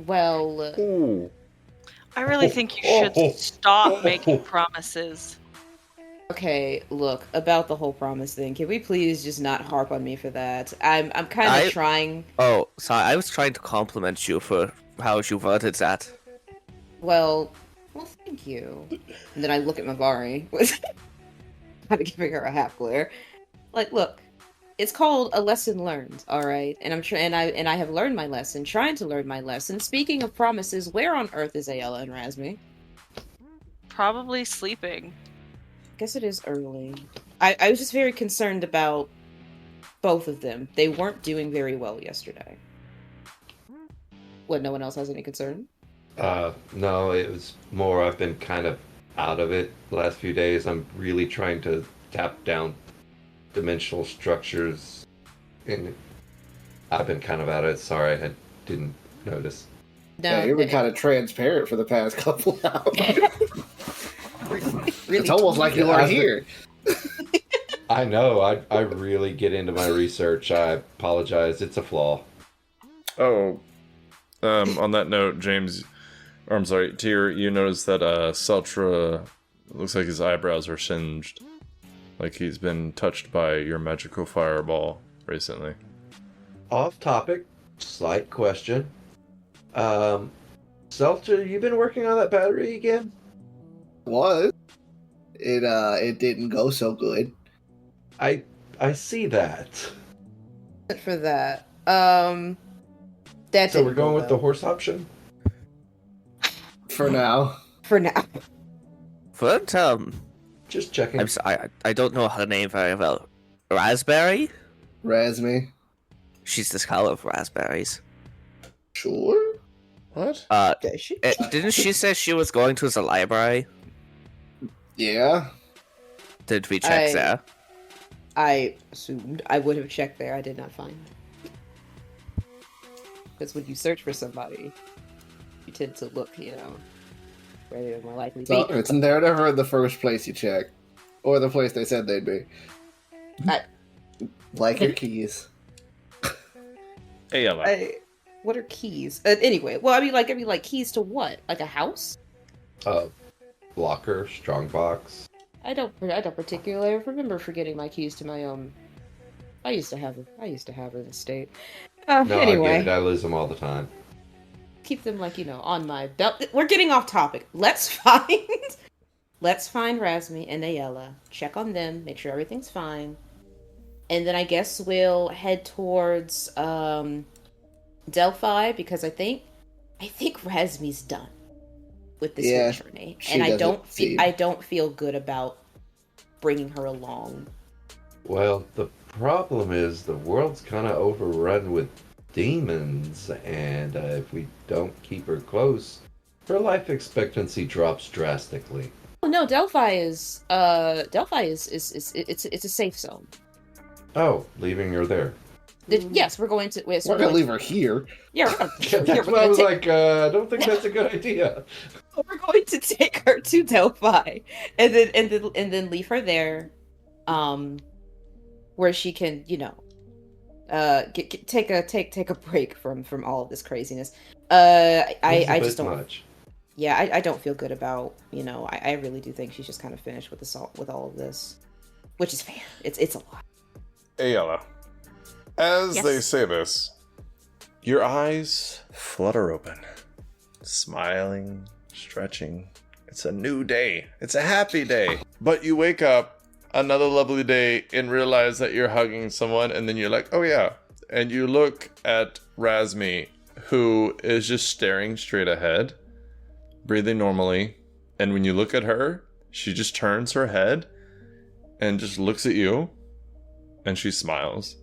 Well, Ooh. I really think you should stop making promises. okay, look, about the whole promise thing, can we please just not harp on me for that? I'm kind of trying. Oh, sorry, I was trying to compliment you for how you worded that. Well, thank you. And then I look at Mavari, kind of giving her a half glare. Like, look, It's called a lesson learned, all right. And I have learned my lesson, trying to learn my lesson. Speaking of promises, where on earth is Aella and Razmi? Probably sleeping. Guess it is early. I was just very concerned about both of them. They weren't doing very well yesterday. What, no one else has any concern? No, it was more I've been kind of out of it the last few days. I'm really trying to tap down dimensional structures, and I've been kind of out of it. Sorry, I didn't notice. No, Yeah, you've been kind of transparent for the past couple hours. really It's almost like you are here. I know. I really get into my research. I apologize. It's a flaw. Oh, on that note, James, or I'm sorry, Tyr, you notice that Celtra looks like his eyebrows are singed, like he's been touched by your magical fireball recently. Off topic, slight question. Celtra, you been working on that battery again? Was it didn't go so good. I see that. for that. That So we're didn't going go with the well. horse option? For now. For now. But, Just checking. I don't know her name very well. Raspberry? Razmi. She's this color of raspberries. Sure. What? Okay, she. Didn't she say she was going to the library? Yeah. Did we check there? I assumed I would have checked there. I did not find. Because when you search for somebody, you tend to look, where they're more likely to So be. it's never the first place you check. Or the place they said they'd be. Like your keys. Aella. What are keys? Anyway, well, I mean, like keys to what? Like a house? Locker, strongbox. I don't particularly remember forgetting my keys to my I used to have an estate. No, I get Anyway, it. I lose them all the time. keep them on my belt. We're getting off topic. Let's find Razmi and Aella. Check on them. Make sure everything's fine. And then I guess we'll head towards Delphi, because I think Razmi's done with this Yeah, journey, she and I doesn't don't feel good about bringing her along. Well, the problem is the world's kind of overrun with demons, and if we don't keep her close, her life expectancy drops drastically. Oh no, Delphi is it's a safe zone. Oh, leaving her there. Yes, we're going to. We're gonna leave her here. Yeah, That's what I was like, I don't think that's a good idea. we're going to take her to Delphi, and then leave her there, where she can, take a break from all of this craziness. I just don't. Much. Yeah, I don't feel good about. I really do think she's just kind of finished with all of this, which is fair. It's a lot. Aella. As Yes. they say this, your eyes flutter open, smiling, stretching. It's a new day. It's a happy day. But you wake up another lovely day and realize that you're hugging someone, and then you're like, oh yeah. And you look at Razmi, who is just staring straight ahead, breathing normally. And when you look at her, she just turns her head and just looks at you, and she smiles.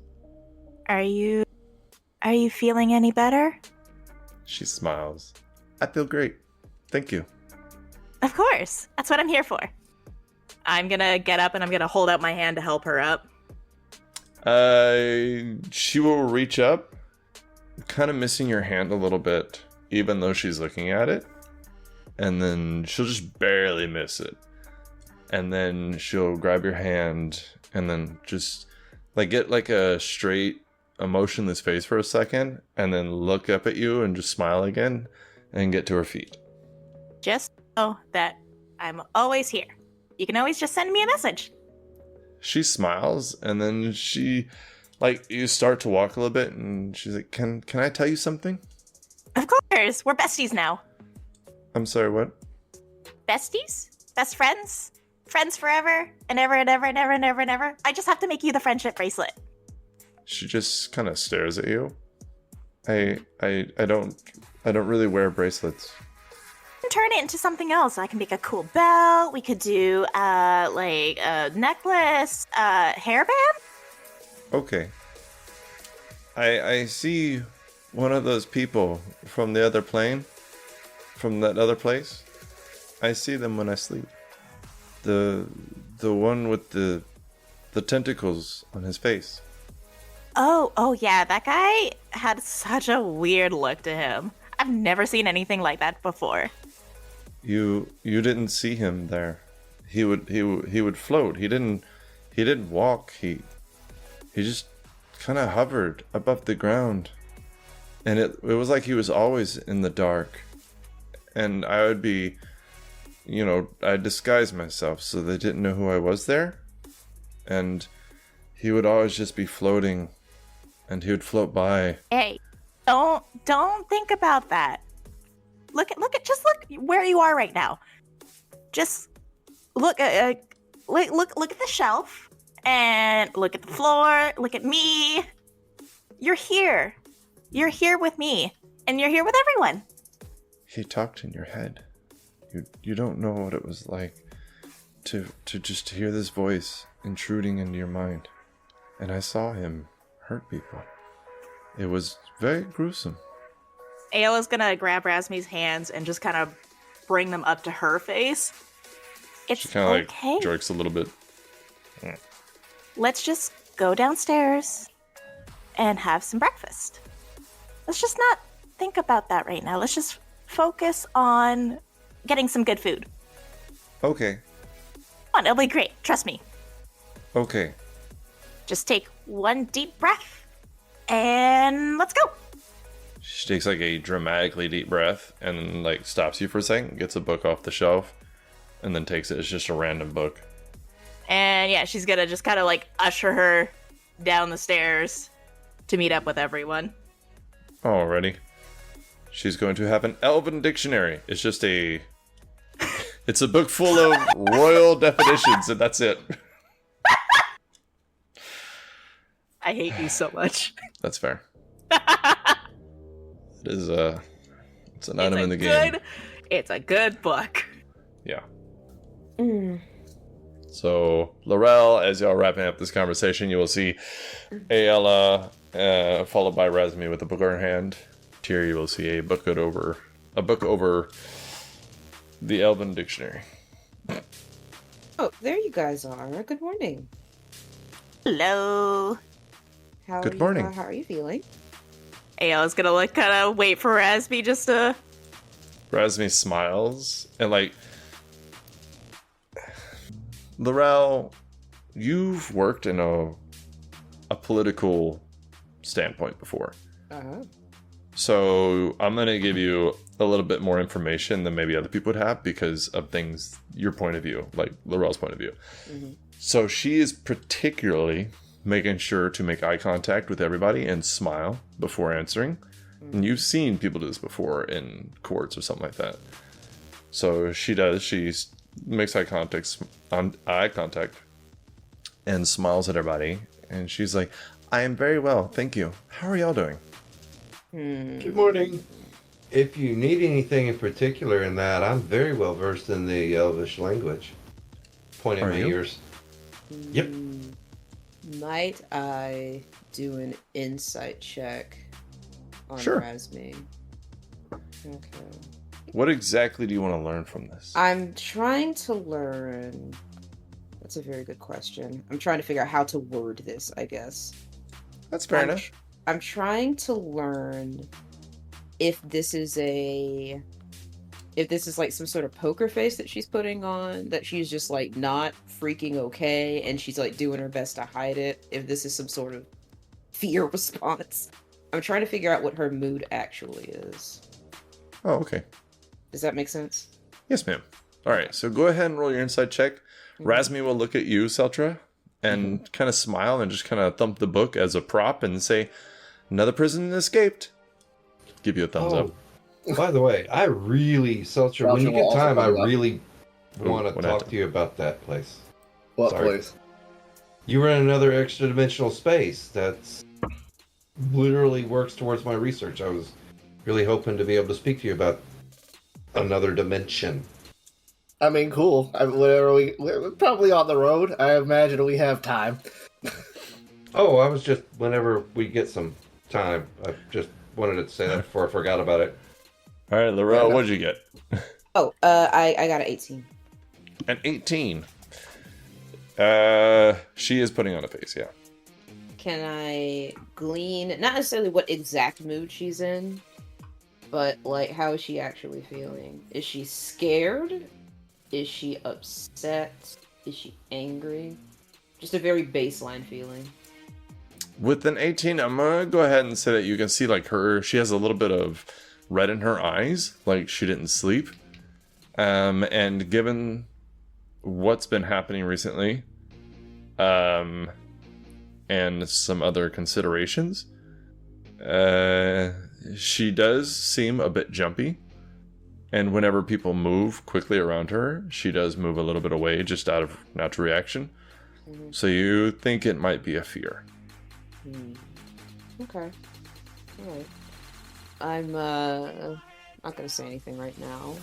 Are you feeling any better? She smiles. I feel great. Thank you. Of course. That's what I'm here for. I'm gonna get up and I'm gonna hold out my hand to help her up. She will reach up, kind of missing your hand a little bit, even though she's looking at it. And then she'll just barely miss it. And then she'll grab your hand and then just get a straight, emotionless face for a second, and then look up at you and just smile again and get to her feet. Just know that I'm always here. You can always just send me a message. She smiles, and then she, you start to walk a little bit, and she's like, can I tell you something? Of course. We're besties now. I'm sorry, what? Besties? Best friends? Friends forever and ever and ever and ever and ever and ever. I just have to make you the friendship bracelet. She just kind of stares at you. I don't really wear bracelets. Turn it into something else. I can make a cool belt. We could do like a necklace, hairband. Okay. I see one of those people from the other plane, from that other place. I see them when I sleep. The one with the tentacles on his face. Oh yeah, that guy had such a weird look to him. I've never seen anything like that before. You didn't see him there. He would float. He didn't walk. He just kind of hovered above the ground. And it was like he was always in the dark. And I would be, I'd disguise myself so they didn't know who I was there. And he would always just be floating, and he would float by. Hey, don't think about that. Look where you are right now. Just look at the shelf and look at the floor. Look at me. You're here. You're here with me, and you're here with everyone. He talked in your head. You don't know what it was like to just hear this voice intruding into your mind. And I saw him hurt people. It was very gruesome. Aella's gonna grab Razmi's hands and just kind of bring them up to her face. It's She kind of okay. like jerks a little bit. Let's just go downstairs and have some breakfast. Let's just not think about that right now. Let's just focus on getting some good food. Okay. Come on, it'll be great. Trust me. Okay. Just take one deep breath and let's go. She takes like a dramatically deep breath and like stops you for a second, gets a book off the shelf, and then takes it. It's just a random book. And yeah, she's gonna just kind of like usher her down the stairs to meet up with everyone. Alrighty. She's going to have an Elven dictionary. It's just it's a book full of royal definitions, and that's it. I hate you so much. That's fair. It is it's an item in the game. It's a good book. Yeah. So, Lorel, as y'all wrapping up this conversation, you will see Aella, followed by Razmi with a book in her hand. Tyr, you will see a book over the Elven dictionary. Oh, there you guys are. Good morning. Hello. Good morning. How are you feeling? Aella's gonna like kind of wait for Razmi just to. Razmi smiles and like, Lorel, you've worked in a political standpoint before. Uh-huh. So I'm going to give you a little bit more information than maybe other people would have because of things, your point of view, like Lorel's point of view. Mm-hmm. So she is particularly making sure to make eye contact with everybody and smile before answering. Mm-hmm. And you've seen people do this before in courts or something like that. So she does. She makes eye contact and smiles at everybody. And she's like, I am very well, thank you. How are y'all doing? Good morning. If you need anything in particular in that, I'm very well versed in the Elvish language. Pointing Are my you? ears. Yep. Might I do an insight check on Sure. Razmi? Okay. What exactly do you want to learn from this? I'm trying to learn. That's a very good question. I'm trying to figure out how to word this, I guess. That's fair enough. I'm trying to learn if this is like some sort of poker face that she's putting on, that she's just like not freaking okay and she's like doing her best to hide it, if this is some sort of fear response. I'm trying to figure out what her mood actually is. Oh, okay. Does that make sense? Yes, ma'am. All right, so go ahead and roll your insight check. Razmi will look at you, Celtra, and kind of smile and just kind of thump the book as a prop and say, another prison escaped. Give you a thumbs up. By the way, I really, Celtra, when you get time, I really want to what talk happened? to you about that place. What Sorry. place? You were in another extra dimensional space. That's literally works towards my research. I was really hoping to be able to speak to you about another dimension. I mean, cool. We're probably on the road. I imagine we have time. Oh, I was just, whenever we get some time, I just wanted to say that before I forgot about it. All right, Lorel, what'd you get? Oh, I got an 18. An 18. She is putting on a face, yeah. Can I glean, not necessarily what exact mood she's in, but like how is she actually feeling? Is she scared? Is she upset? Is she angry? Just a very baseline feeling. With an 18, I'm gonna go ahead and say that you can see like she has a little bit of red in her eyes, like she didn't sleep. And given what's been happening recently, and some other considerations, she does seem a bit jumpy. And whenever people move quickly around her, she does move a little bit away just out of natural reaction. Mm-hmm. So you think it might be a fear. Okay. Alright. I'm not gonna say anything right now.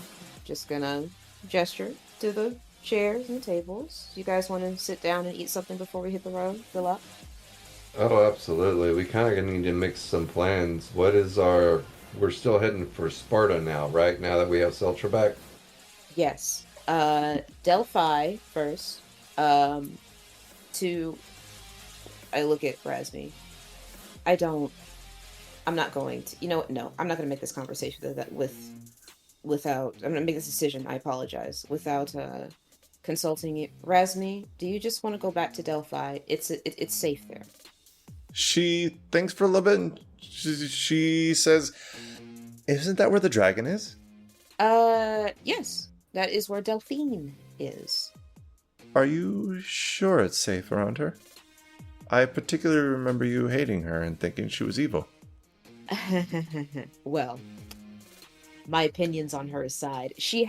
Just gonna gesture to the chairs and the tables. You guys want to sit down and eat something before we hit the road? Fill up? Oh, absolutely. We kind of need to mix some plans. We're still heading for Sparta now, right? Now that we have Celtra back? Yes. Delphi first. I look at Razmi. I'm not going to, no, I'm not going to make this conversation without, I'm going to make this decision, I apologize, without consulting you. Razmi, do you just want to go back to Delphi? It's safe there. She thinks for a little bit and she says, "Isn't that where the dragon is?" Yes. That is where Delphine is. Are you sure it's safe around her? I particularly remember you hating her and thinking she was evil. Well, my opinions on her aside, she's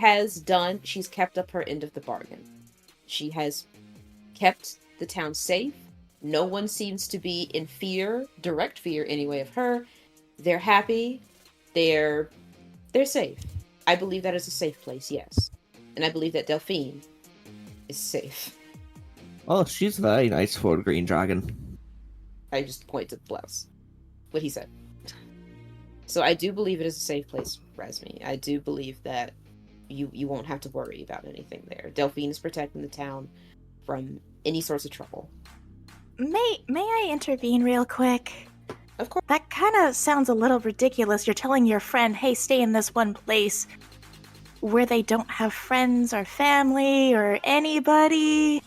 kept up her end of the bargain. She has kept the town safe. No one seems to be in fear, direct fear anyway, of her. They're happy. They're safe. I believe that is a safe place, yes. And I believe that Delphine is safe. Oh, she's very nice for a green dragon. I just point to the blouse. What he said. So I do believe it is a safe place, Razmi. I do believe that you won't have to worry about anything there. Delphine is protecting the town from any sorts of trouble. May I intervene real quick? Of course. That kind of sounds a little ridiculous. You're telling your friend, hey, stay in this one place where they don't have friends or family or anybody.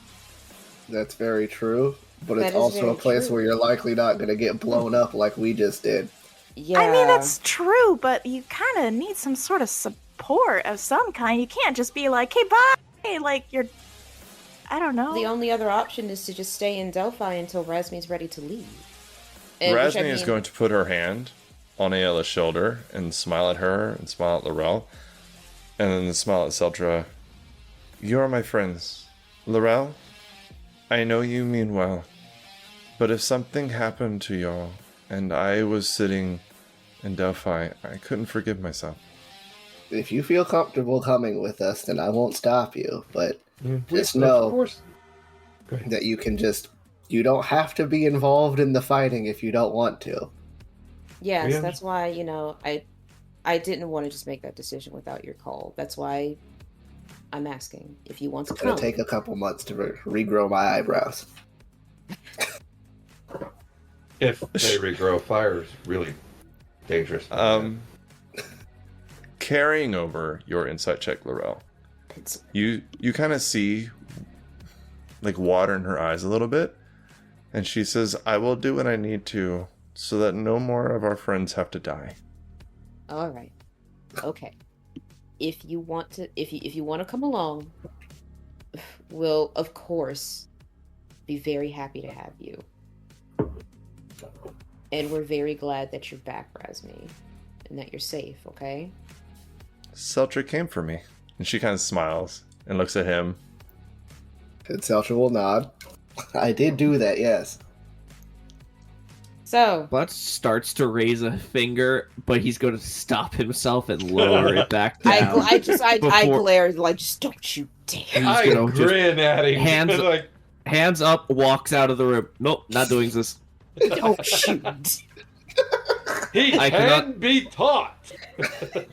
That's very true, but That it's is also very a place true. where you're likely not going to get blown up like we just did. Yeah. I mean, that's true, but you kind of need some sort of support of some kind. You can't just be like, hey, bye! Like, I don't know. The only other option is to just stay in Delphi until Razmi's ready to leave. Which, Razmi is going to put her hand on Aella's shoulder and smile at her and smile at Lorel. And then smile at Celtra. You are my friends. Lorel, I know you mean well. But if something happened to y'all and I was sitting in Delphi, I couldn't forgive myself. If you feel comfortable coming with us, then I won't stop you, but just Of know course. Go ahead. that you don't have to be involved in the fighting if you don't want to. Yes, Yeah. that's why, I didn't want to just make that decision without your call. That's why I'm asking if you want to It's going come. to take a couple months to regrow my eyebrows. If they regrow, fire is really dangerous. Carrying over your insight check, Lorel, you kind of see like water in her eyes a little bit, and she says, "I will do what I need to so that no more of our friends have to die." All right. Okay. If you want to come along, we'll of course be very happy to have you. And we're very glad that you're back, Razmi, and that you're safe, okay? Celtra came for me. And she kind of smiles and looks at him. And Celtra will nod. I did do that, yes. So, Butch starts to raise a finger, but he's going to stop himself and lower it back down. I before- glare like, just don't you dare. He's I gonna just grin at him. hands- like, hands up, walks out of the room. Nope, not doing this. Don't shoot. he I can cannot- be taught.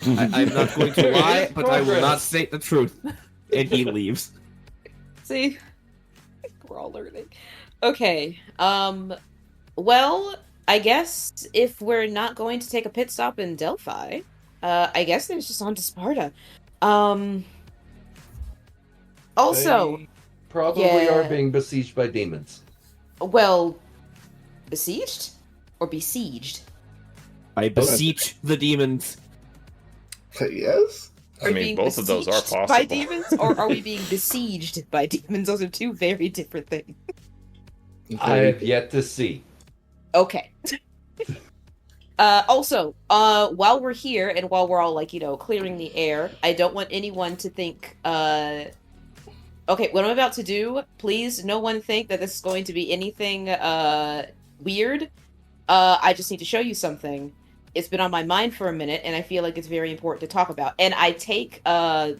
I'm not going to There lie, is but I will not progress. state the truth. And he leaves. See? We're all learning. Okay. Well, I guess if we're not going to take a pit stop in Delphi, I guess there's just on to Sparta. Also, They probably yeah. are being besieged by demons. well, besieged? Or besieged? I beseech the demons. Yes? I Are we mean, being both of those are besieged possible. by demons, or are we being besieged by demons? Those are two very different things. I have yet to see. Okay. Also, while we're here and while we're all, like, clearing the air, I don't want anyone to think, okay, what I'm about to do, please, no one think that this is going to be anything, weird. I just need to show you something. It's been on my mind for a minute, and I feel like it's very important to talk about. And I take, in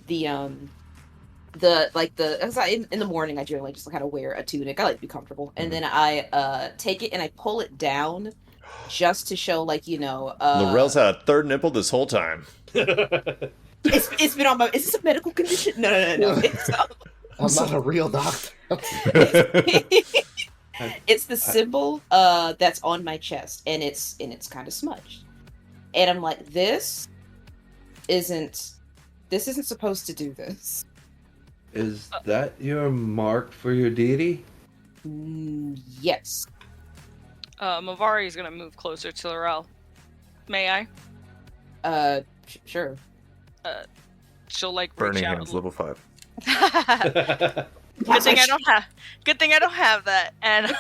the morning, I generally just kind of wear a tunic. I like to be comfortable. And then I, take it and I pull it down just to show, Lorel's had a third nipple this whole time. it's been on my, is this a medical condition? No. It's, I'm not a real doctor. it's the symbol, that's on my chest, and it's kind of smudged. And I'm like, this isn't supposed to do this. Is that your mark for your deity? Yes. Mavari is gonna move closer to Lorel. May I? Sure. She'll like reach Burning out. hands, level 5. Good thing I don't have. Good thing I don't have that. And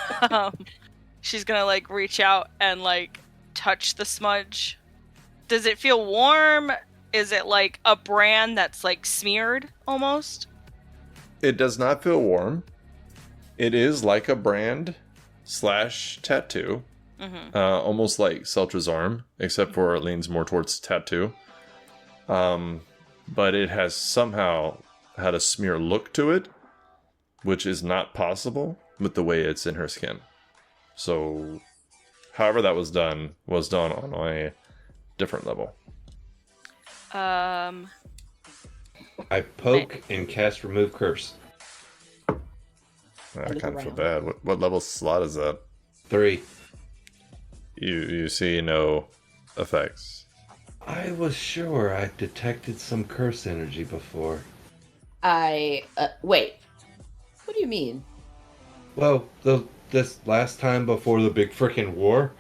she's gonna like reach out and like touch the smudge. Does it feel warm? Is it like a brand that's like smeared almost? It does not feel warm. It is like a brand / tattoo. Mm-hmm. Almost like Celtra's arm, except for it leans more towards tattoo. But it has somehow had a smear look to it, which is not possible with the way it's in her skin. So, however that was done on a different level. I poke and cast remove curse. I kind of feel bad. What level slot is that? 3. You see no effects. I was sure I detected some curse energy before. Wait. What do you mean? Well, this last time before the big frickin' war,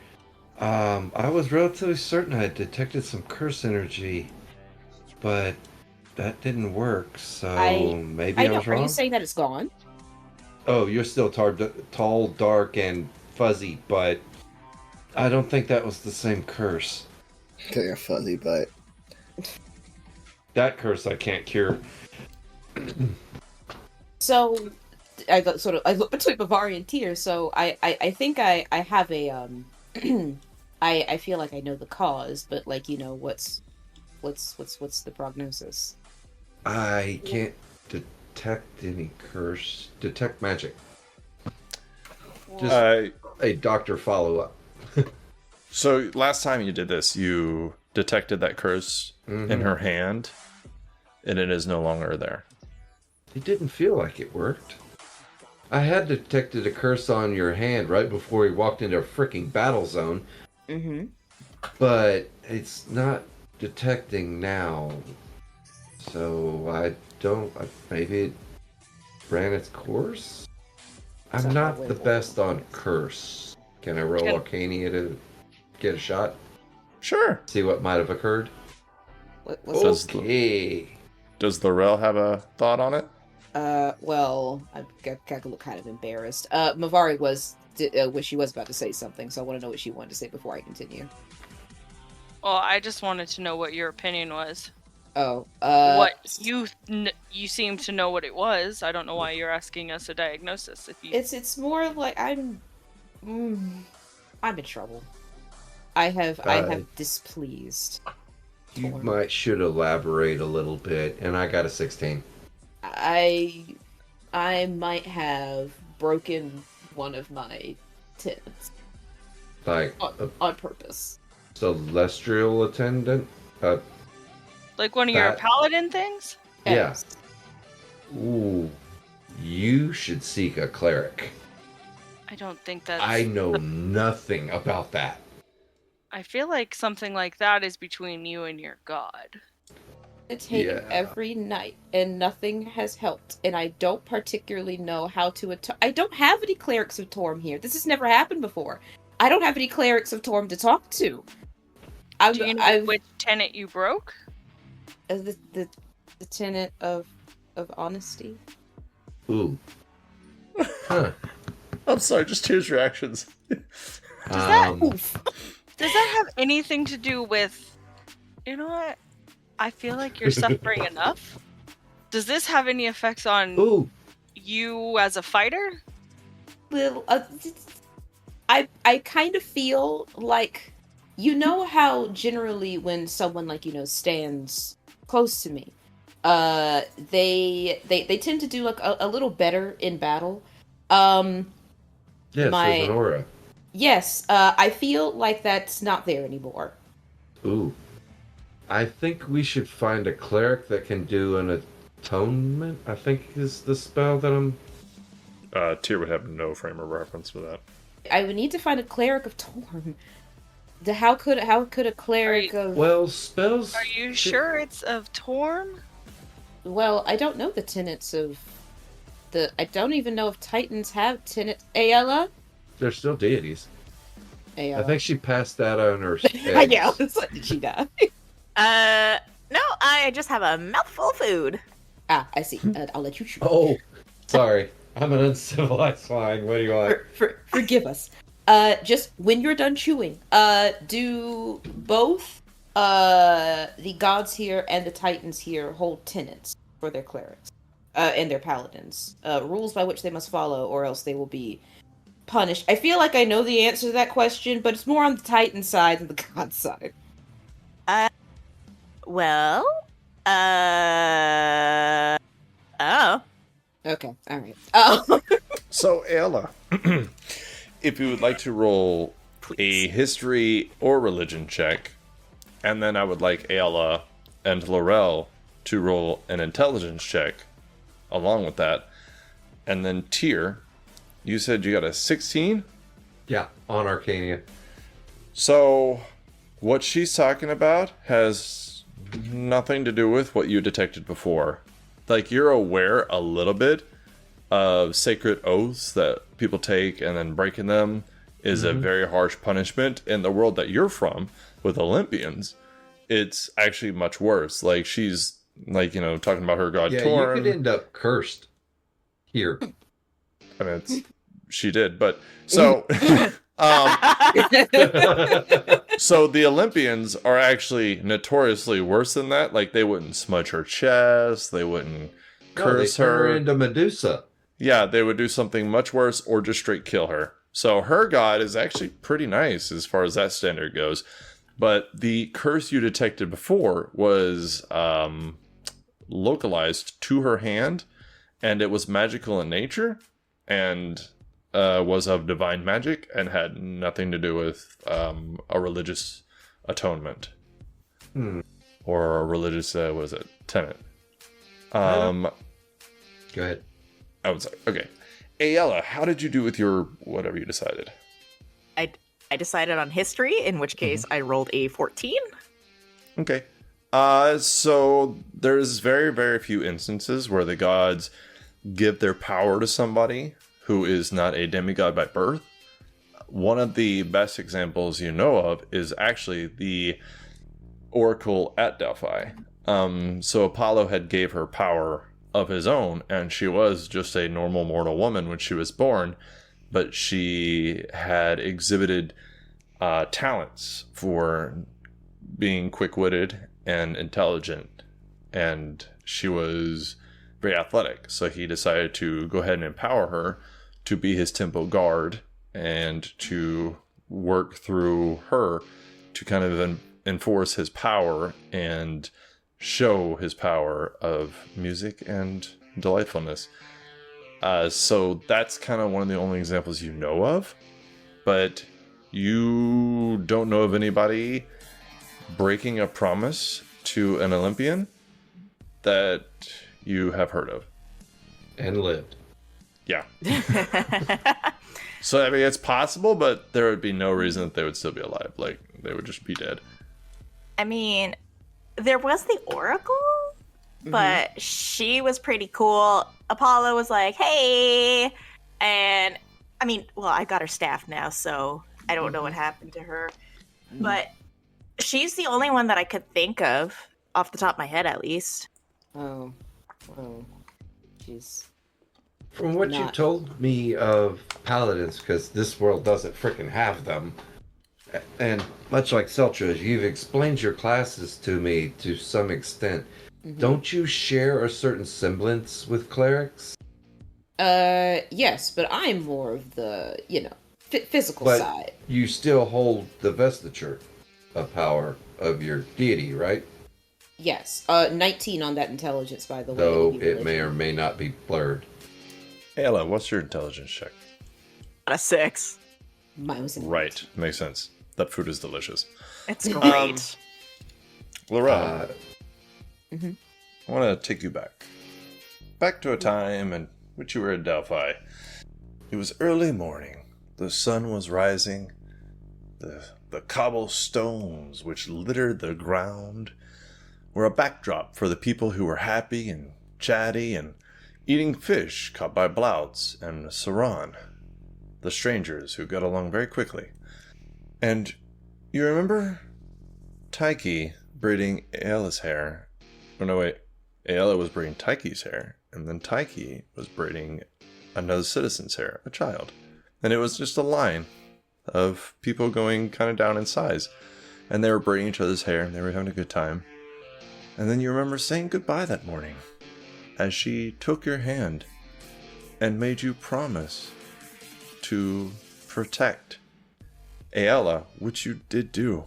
I was relatively certain I detected some curse energy, but that didn't work, so maybe I was Are wrong? you saying that it's gone? Oh, you're still tall, dark, and fuzzy, but I don't think that was the same curse. Okay, a fuzzy butt. That curse I can't cure. So, I look between Bavari and Tyr. So I think I have a I feel like I know the cause, but what's the prognosis? I can't detect any curse. Detect magic. Just a doctor follow up. So last time you did this, you detected that curse in her hand, and it is no longer there. It didn't feel like it worked. I had detected a curse on your hand right before we walked into a freaking battle zone. Mm-hmm. But it's not detecting now. So I don't... Maybe it ran its course? I'm not the best on curse. Can I roll Arcania to get a shot? Sure. See what might have occurred? Okay. Does Lorel have a thought on it? Well, I got to look kind of embarrassed. Mavari was she was about to say something, so I want to know what she wanted to say before I continue. Well, I just wanted to know what your opinion was. Oh, what you seem to know what it was. I don't know why you're asking us a diagnosis. If you... It's more of like I'm in trouble. I have displeased. You Torm. should elaborate a little bit, and I got a 16. I might have broken one of my tenants Like on purpose. celestial attendant? Like one of your That- paladin things? Yeah. Yes. Ooh. You should seek a cleric. I don't think that's. I know nothing about that. I feel like something like that is between you and your god. Meditating Yeah. every night, and nothing has helped. And I don't particularly know how to. I don't have any clerics of Torm here. This has never happened before. I don't have any clerics of Torm to talk to. Do you know which tenant you broke? The tenet of honesty. Ooh. Huh. I'm sorry, just Tears' reactions. Does that have anything to do with? You know what? I feel like you're suffering enough. Does this have any effects on Ooh. you as a fighter? Well, I kind of feel like, you know how generally when someone like, stands close to me, they tend to do like a little better in battle. Yes, there's an aura. Yes, I feel like that's not there anymore. Ooh. I think we should find a cleric that can do an atonement, I think is the spell that I'm... Tyr would have no frame of reference for that. I would need to find a cleric of Torm. How could a cleric of... Well, spells... Are you sure it's of Torm? Well, I don't know the tenets of I don't even know if Titans have tenets. Aella? They're still deities. Aella. I think she passed that on her Yeah, eggs. it's like, did she die? No, I just have a mouthful of food. Ah, I see. I'll let you choose. Oh, sorry. I'm an uncivilized swine. What do you want? Forgive us. Just when you're done chewing, do both the gods here and the Titans here hold tenets for their clerics and their paladins? Rules by which they must follow, or else they will be punished. I feel like I know the answer to that question, but it's more on the Titan side than the god side. Well, oh. Okay, alright. Oh. So, Aella, if you would like to roll a history or religion check, and then I would like Aella and Lorel to roll an intelligence check along with that, and then Tyr, you said you got a 16? Yeah, on Arcania. So, what she's talking about has nothing to do with what you detected before. Like, you're aware a little bit of sacred oaths that people take, and then breaking them is a very harsh punishment. In the world that you're from, with Olympians, it's actually much worse. Like, she's, like, talking about her god Yeah, Torm. you could end up cursed here. I mean, she did, but so... So the Olympians are actually notoriously worse than that. Like, they wouldn't smudge her chest, they wouldn't curse they turn her. her into Medusa. Yeah, they would do something much worse or just straight kill her. So her god is actually pretty nice as far as that standard goes. But the curse you detected before was localized to her hand, and it was magical in nature, and was of divine magic, and had nothing to do with a religious atonement. Or a religious, tenet. Go ahead. I would say, okay. Aella, how did you do with your whatever you decided? I decided on history, in which case I rolled a 14. Okay. So there's very, very few instances where the gods give their power to somebody who is not a demigod by birth. One of the best examples you know of is actually the oracle at Delphi. So Apollo had gave her power of his own, and she was just a normal mortal woman when she was born, but she had exhibited talents for being quick-witted and intelligent, and she was very athletic. So he decided to go ahead and empower her to be his temple guard and to work through her to kind of enforce his power and show his power of music and delightfulness. So that's kind of one of the only examples you know of, but you don't know of anybody breaking a promise to an Olympian that you have heard of. And lived. Yeah. So, I mean, it's possible, but there would be no reason that they would still be alive. Like, they would just be dead. I mean, there was the Oracle, but she was pretty cool. Apollo was like, hey. And, I mean, well, I got her staff now, so I don't know what happened to her. But she's the only one that I could think of, off the top of my head at least. Oh, jeez. From what you told me of paladins, because this world doesn't frickin' have them, and much like Celtra, you've explained your classes to me to some extent. Don't you share a certain semblance with clerics? Yes, but I'm more of the, physical But side. you still hold the vestiture of power of your deity, right? Yes. 19 on that intelligence, by the way. Though it may or may not be blurred. Aella, what's your intelligence check? A 6. Mine was Right. Makes sense. That food is delicious. It's great. Lorel, I want to take you back. Back to a time in which you were in Delphi. It was early morning. The sun was rising. The cobblestones which littered the ground were a backdrop for the people who were happy and chatty and eating fish caught by Blouts and Saran, the strangers who got along very quickly. And you remember Taiki braiding Aella's hair? Oh no, wait. Aella was braiding Taiki's hair, and then Taiki was braiding another citizen's hair, a child. And it was just a line of people going kind of down in size. And they were braiding each other's hair, and they were having a good time. And then you remember saying goodbye that morning, as she took your hand and made you promise to protect Aella, which you did do,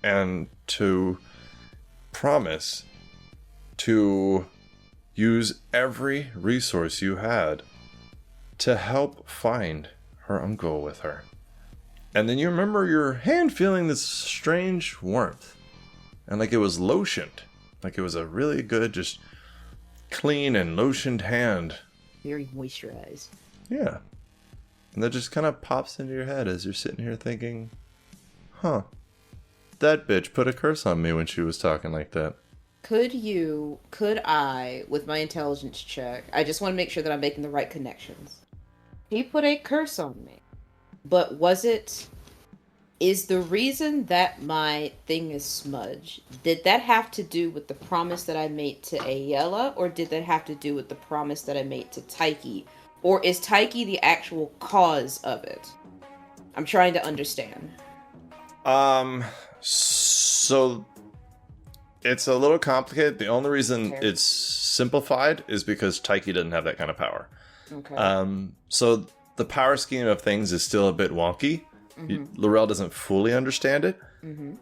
and to promise to use every resource you had to help find her uncle with her. And then you remember your hand feeling this strange warmth, and like it was lotioned, like it was a really good, just clean and lotioned hand. very moisturized. Yeah. And that just kind of pops into your head as you're sitting here thinking, huh, that bitch put a curse on me when she was talking like that. Could I, with my intelligence check, I just want to make sure that I'm making the right connections. He put a curse on me. But is the reason that my thing is smudge, did that have to do with the promise that I made to Aella, or did that have to do with the promise that I made to Taiki? Or is Taiki the actual cause of it? I'm trying to understand. So it's a little complicated. The only reason it's simplified is because Taiki doesn't have that kind of power. Okay. So the power scheme of things is still a bit wonky. Lorel doesn't fully understand it,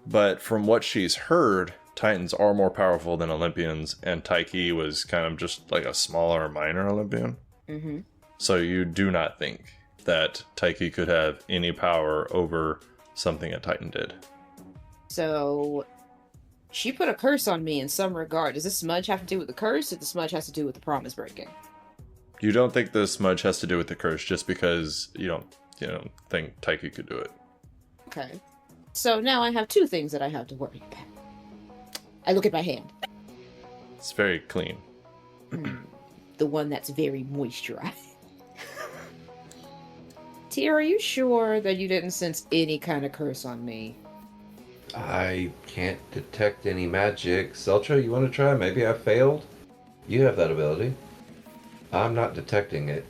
but from what she's heard, Titans are more powerful than Olympians, and Taiki was kind of just like a smaller, minor Olympian. So you do not think that Taiki could have any power over something a Titan did. So she put a curse on me in some regard. Does this smudge have to do with the curse, or the smudge has to do with the promise breaking? You don't think the smudge has to do with the curse just because you don't think Taiki could do it. Okay. So now I have two things that I have to worry about. I look at my hand. It's very clean. The one that's very moisturized. Tia, are you sure that you didn't sense any kind of curse on me? I can't detect any magic. Celtra, you want to try? Maybe I failed? You have that ability. I'm not detecting it.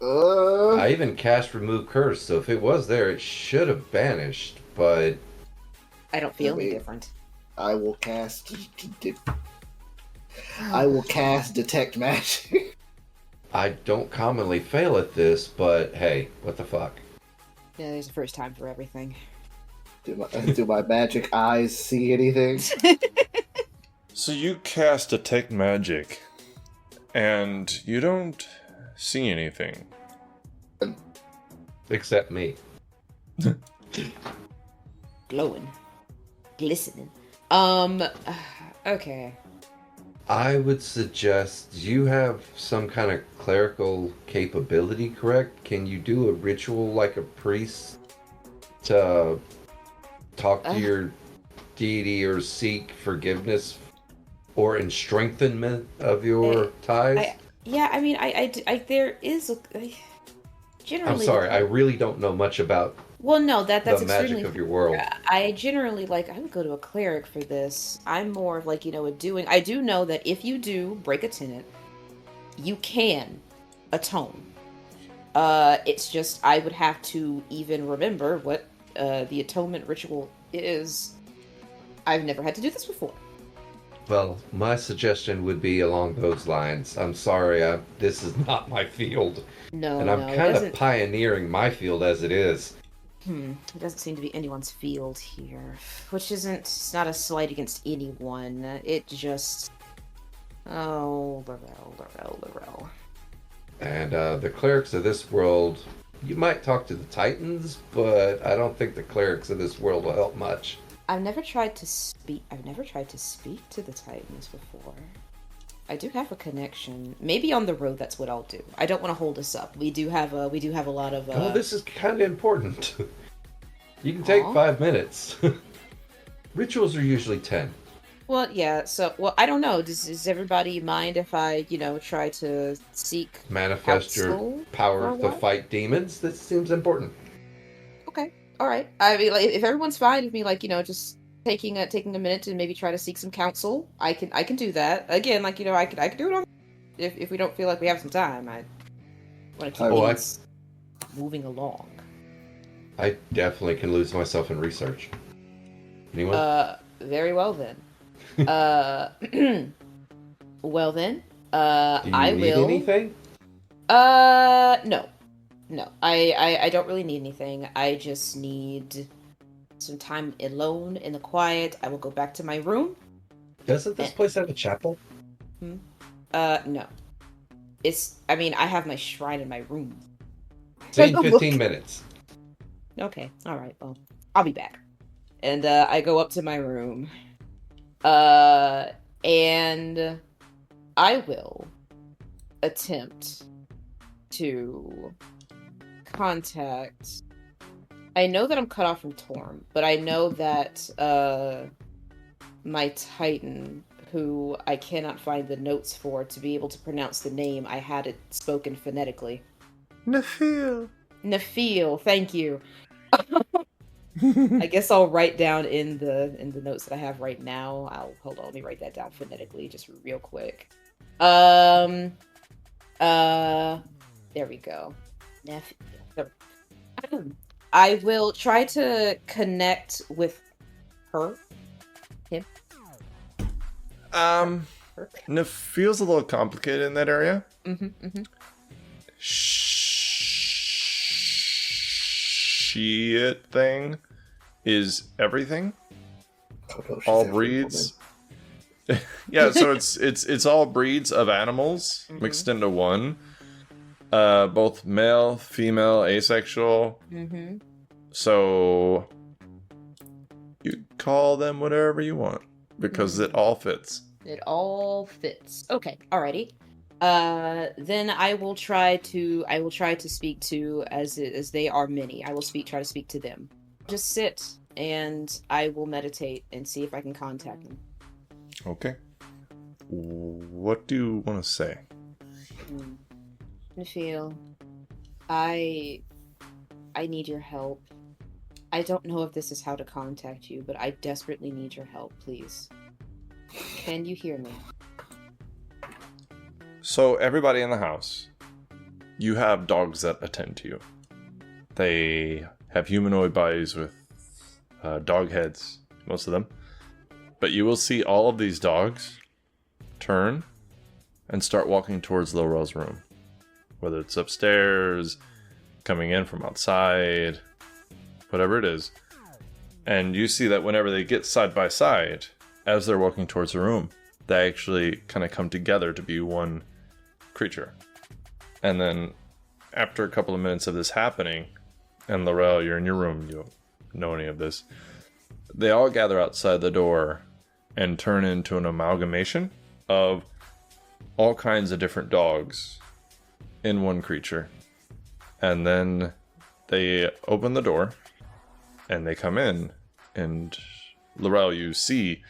I even cast Remove Curse, so if it was there, it should have vanished, but... I don't feel any different. I will cast Detect Magic. I don't commonly fail at this, but hey, what the fuck? Yeah, there's a first time for everything. Do my magic eyes see anything? So you cast Detect Magic, and you don't see anything. Except me. Glowing. Glistening. Okay. I would suggest you have some kind of clerical capability, correct? Can you do a ritual like a priest to talk to your deity or seek forgiveness or in strengthenment of your ties? Yeah, I mean, there is generally. I'm sorry, I really don't know much about Well, no, that's the extremely magic of your world. I generally I would go to a cleric for this. I'm more of a doing. I do know that if you do break a tenant, you can atone. It's just I would have to even remember what the atonement ritual is. I've never had to do this before. Well, my suggestion would be along those lines. I'm sorry, this is not my field. No, and I'm no, kind it of doesn't. pioneering my field as it is. It doesn't seem to be anyone's field here, which isn't. It's not a slight against anyone. It just. Oh, Lorel. And the clerics of this world, you might talk to the Titans, but I don't think the clerics of this world will help much. I've never tried to speak to the Titans before. I do have a connection. Maybe on the road, that's what I'll do. I don't want to hold us up. We do have a lot of. Oh, this is kind of important. You can take 5 minutes. Rituals are usually 10. Well, yeah. So, I don't know. Does everybody mind if I, try to seek Manifest your counsel power for a to while? fight demons. This seems important. Okay. All right. I mean, if everyone's fine with me, just taking a minute to maybe try to seek some counsel, I can do that. Again, I could do it on. If we don't feel like we have some time, I want to keep things moving along. I definitely can lose myself in research. Anyone? Very well then. Well then. Do you I need will. anything? No. No. I don't really need anything. I just need some time alone in the quiet. I will go back to my room. Doesn't this place have a chapel? No. I have my shrine in my room. Say in 15 minutes. Okay. All right. Well, I'll be back. And I go up to my room. And I will attempt to contact. I know that I'm cut off from Torm, but I know that my Titan, who I cannot find the notes for to be able to pronounce the name, I had it spoken phonetically. Nafeel, thank you. I guess I'll write down in the notes that I have right now. Hold on, let me write that down phonetically just real quick. There we go. I will try to connect with her. Him. And it feels a little complicated in that area. Shit thing is everything. All breeds. Yeah, so it's all breeds of animals mixed into one. Both male, female, asexual. So you call them whatever you want because it all fits. It all fits. Okay, alrighty. Then I will try to speak to as they are many. I will try to speak to them. Just sit and I will meditate and see if I can contact them. Okay. What do you want to say? Nafeel, I need your help. I don't know if this is how to contact you, but I desperately need your help, please. Can you hear me? So everybody in the house, you have dogs that attend to you. They have humanoid bodies with dog heads, most of them. But you will see all of these dogs turn and start walking towards Lorel's room. Whether it's upstairs, coming in from outside, whatever it is. And you see that whenever they get side by side, as they're walking towards the room, they actually kind of come together to be one creature. And then after a couple of minutes of this happening, and Lorel, you're in your room, you don't know any of this, they all gather outside the door and turn into an amalgamation of all kinds of different dogs in one creature. And then they open the door and they come in, and Lorel, you see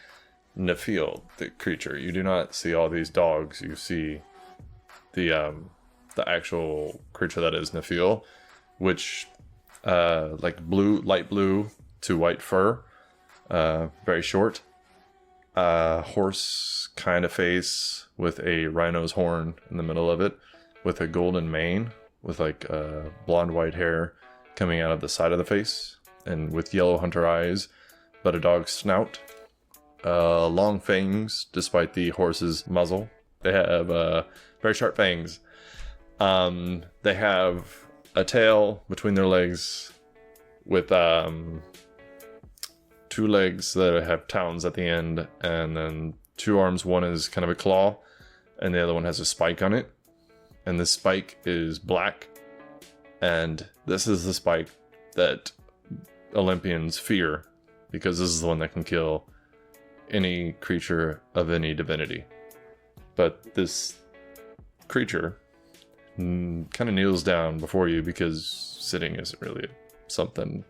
Nafil, the creature. You do not see all these dogs. You see the actual creature that is Nafil, which like light blue to white fur, very short, horse kind of face with a rhino's horn in the middle of it, with a golden mane, with like blonde white hair coming out of the side of the face, and with yellow hunter eyes, but a dog's snout, long fangs despite the horse's muzzle. They have very sharp fangs. They have a tail between their legs with 2 legs that have talons at the end, and then 2 arms. One is kind of a claw, and the other one has a spike on it. And this spike is black, and this is the spike that Olympians fear, because this is the one that can kill any creature of any divinity. But this creature kind of kneels down before you, because sitting isn't really something.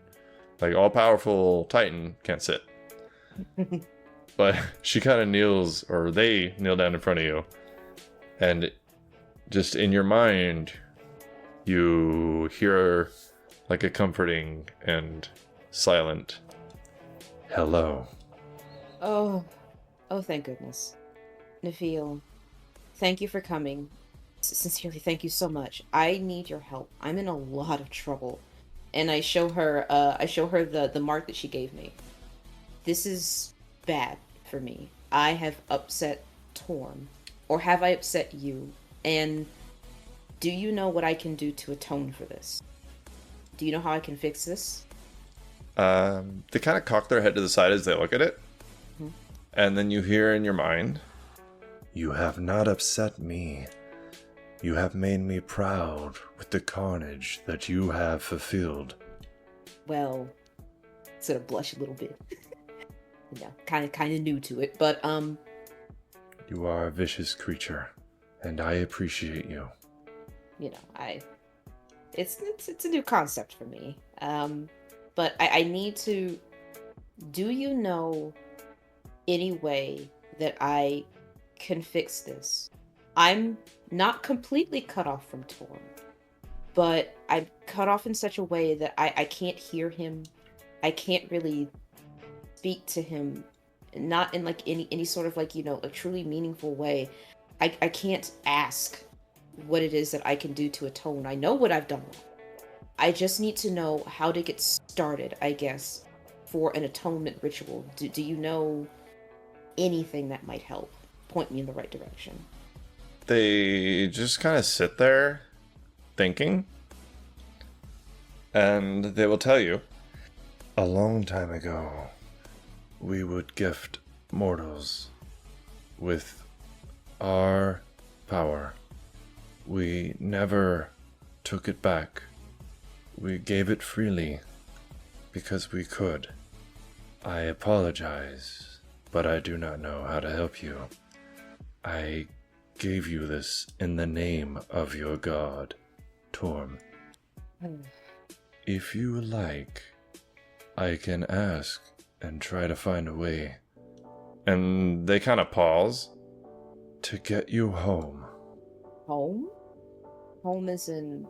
Like, all-powerful Titan can't sit. But she kind of kneels, or they kneel down in front of you, and just in your mind, you hear like a comforting and silent hello. Oh, thank goodness. Nafil, thank you for coming. Sincerely, thank you so much. I need your help. I'm in a lot of trouble. And I show her the mark that she gave me. This is bad for me. I have upset Torm. Or have I upset you? And do you know what I can do to atone for this? Do you know how I can fix this? They kind of cock their head to the side as they look at it. Mm-hmm. And then you hear in your mind, "You have not upset me. You have made me proud with the carnage that you have fulfilled." Well, sort of blush a little bit. kind of new to it, but You are a vicious creature, and I appreciate you. It's a new concept for me. But I need to. Do you know any way that I can fix this? I'm not completely cut off from Torm, but I'm cut off in such a way that I can't hear him. I can't really speak to him, not in like any sort of like, a truly meaningful way. I can't ask what it is that I can do to atone. I know what I've done wrong. I just need to know how to get started, I guess, for an atonement ritual. Do you know anything that might help point me in the right direction? They just kind of sit there thinking, and they will tell you, "A long time ago, we would gift mortals with our power. We never took it back. We gave it freely because we could. I apologize, but I do not know how to help you. I gave you this in the name of your god, Torm. If you like, I can ask and try to find a way." And they kind of pause. "To get you home." Home? Home is in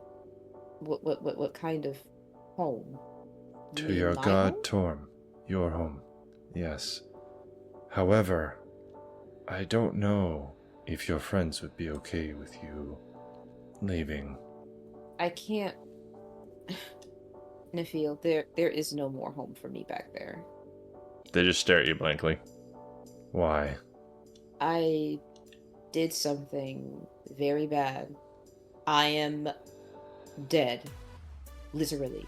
what kind of home? You To mean your my god, home? Torm. Your home. Yes. However, I don't know if your friends would be okay with you leaving. I can't. Nafil, there is no more home for me back there. They just stare at you blankly. Why? I did something very bad. I am dead. Literally.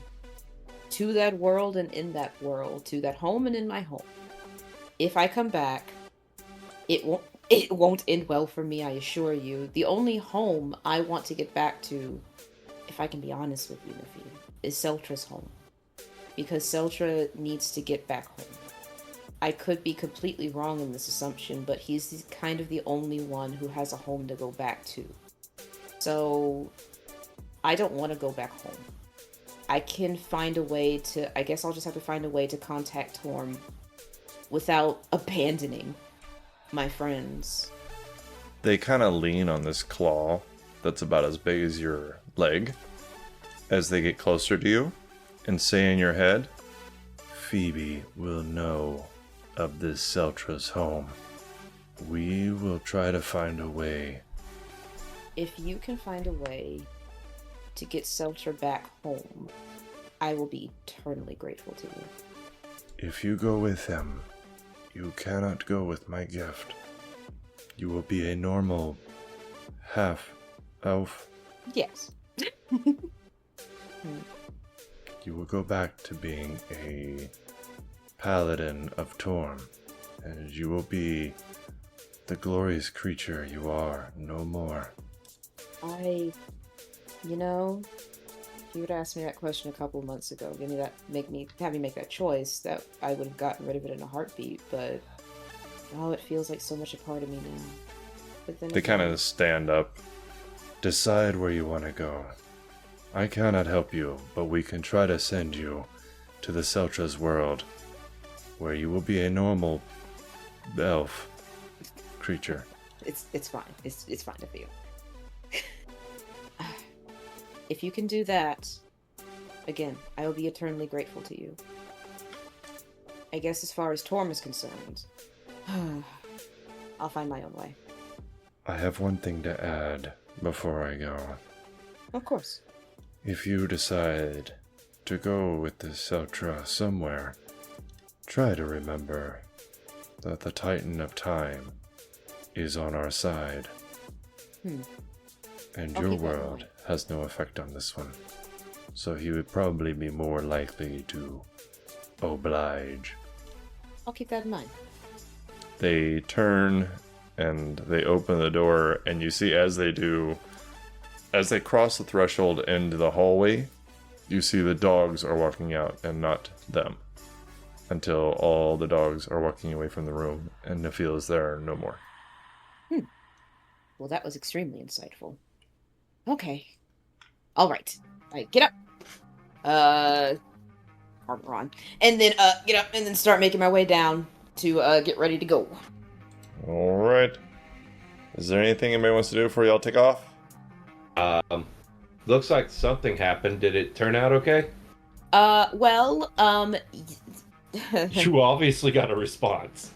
to that world and in that world, to that home and in my home. If I come back, it won't end well for me, I assure you. The only home I want to get back to, if I can be honest with you, Nafid, is Celtra's home. Because Celtra needs to get back home. I could be completely wrong in this assumption, but he's kind of the only one who has a home to go back to. So, I don't want to go back home. I can find a way to... I guess I'll just have to find a way to contact Torm without abandoning my friends. They kind of lean on this claw that's about as big as your leg as they get closer to you and say in your head, Phoebe will know of this Celtra's home. We will try to find a way. If you can find a way to get Celtra back home, I will be eternally grateful to you. If you go with them, you cannot go with my gift. You will be a normal half-elf. Yes. You will go back to being a paladin of Torm, and you will be the glorious creature you are no more. If you would ask me that question a couple months ago, have me make that choice, that I would have gotten rid of it in a heartbeat, but it feels like so much a part of me now. But then They kind of stand up. Decide where you want to go. I cannot help you, but we can try to send you to the Celtra's world, where you will be a normal elf creature. It's fine. It's fine to feel. If you can do that, again, I will be eternally grateful to you. I guess as far as Torm is concerned, I'll find my own way. I have one thing to add before I go. Of course. If you decide to go with the Celtra somewhere, try to remember that the Titan of Time is on our side. And I'll your keep that in world mind. has no effect on this one. So he would probably be more likely to oblige. I'll keep that in mind. They turn and they open the door, and you see as they do, as they cross the threshold into the hallway, you see the dogs are walking out and not them. Until all the dogs are walking away from the room and Nafil is there no more. Well, that was extremely insightful. Okay. All right. Get up. Armor on. And then, get up and then start making my way down to, get ready to go. Alright. Is there anything anybody wants to do before y'all take off? Looks like something happened. Did it turn out okay? You obviously got a response.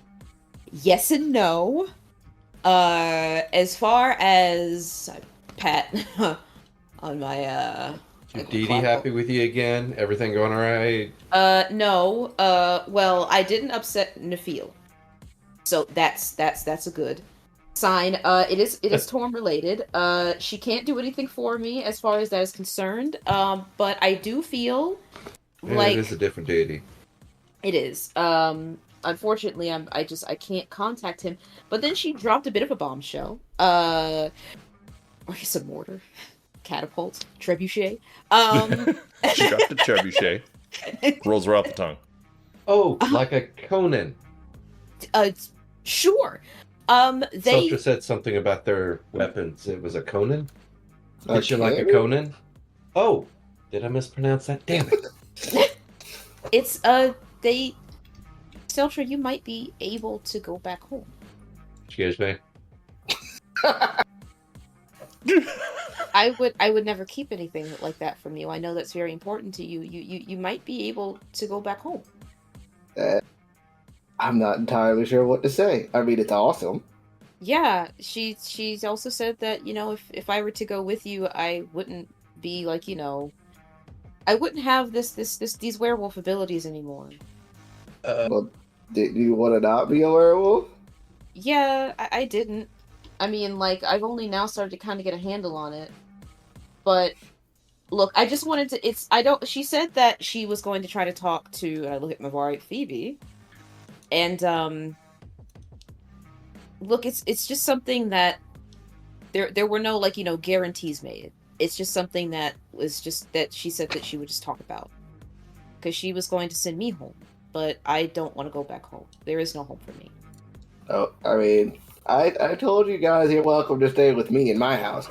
Yes and no. As far as pat on my Dee Dee happy with you again? Everything going alright? No. Well, I didn't upset Nafil, so that's a good sign. It is Torm related. She can't do anything for me as far as that is concerned. But I do feel like it is a different deity. it is. Unfortunately, I can't contact him. But then she dropped a bit of a bombshell. I guess a mortar, catapult, trebuchet. She got the trebuchet. Rolls her off the tongue. Oh, like a Conan. Sure. They Celtra said something about their weapons. It was a Conan? Hit you like a Conan? Oh, did I mispronounce that? Damn it. it's Celtra, you might be able to go back home. Excuse me. I would never keep anything like that from you. I know that's very important to you. You might be able to go back home. I'm not entirely sure what to say. I mean, it's awesome. Yeah, she's also said that, if I were to go with you, I wouldn't be like, I wouldn't have these werewolf abilities anymore. Well, did you want to not be a werewolf? Yeah, I didn't. I mean, I've only now started to kind of get a handle on it. But, Look, I just wanted to. It's. I don't. She said that she was going to try to talk to. And I look at Mavari, Phoebe, and look, it's just something that there were no like guarantees made. It's just something that was just that she said that she would just talk about because she was going to send me home, but I don't want to go back home. There is no home for me. Oh, I mean, I told you guys you're welcome to stay with me in my house.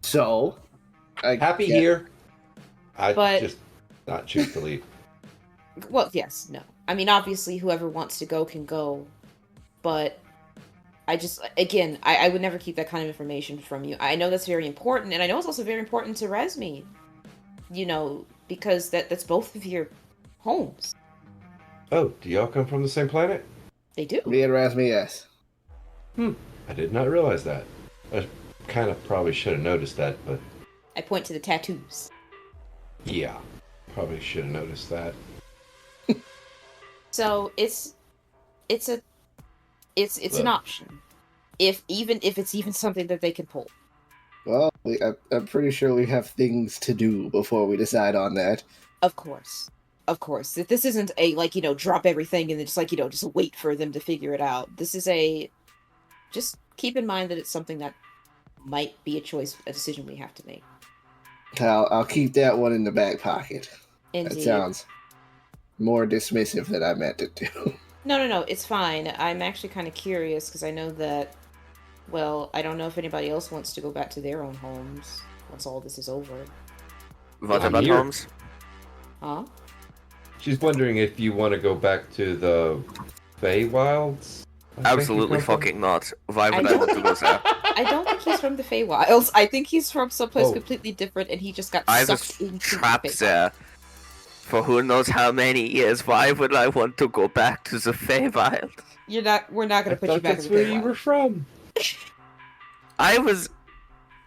So Happy get- here. I But- just not choose to leave. Well, yes, no. I mean, obviously, whoever wants to go can go, but I just, again, I would never keep that kind of information from you. I know that's very important, and I know it's also very important to Resmi, because that's both of your homes. Oh, do y'all come from the same planet? They do. Me and Rasmi, yes. I did not realize that. I kind of probably should have noticed that, but I point to the tattoos. yeah, probably should have noticed that. So it's an option, if it's even something that they can pull. Well, I'm pretty sure we have things to do before we decide on that. Of course. That this isn't a drop everything and then just wait for them to figure it out. This is just keep in mind that it's something that might be a decision we have to make. I'll keep that one in the back pocket. Indeed. That sounds more dismissive than I meant it to. No, it's fine. I'm actually kind of curious because I know that, well, I don't know if anybody else wants to go back to their own homes once all this is over. What I'm about here. homes? Huh? She's wondering if you want to go back to the Feywilds? I think you Absolutely come from? fucking not. Why would I I want to go there? I don't think he's from the Feywilds. I think he's from someplace Oh. completely different and he just got I sucked was into trapped the Feywilds. there for who knows how many years. Why would I want to go back to the Feywild? We're not I gonna put you thought back that's in the where you Feywild. were from. I was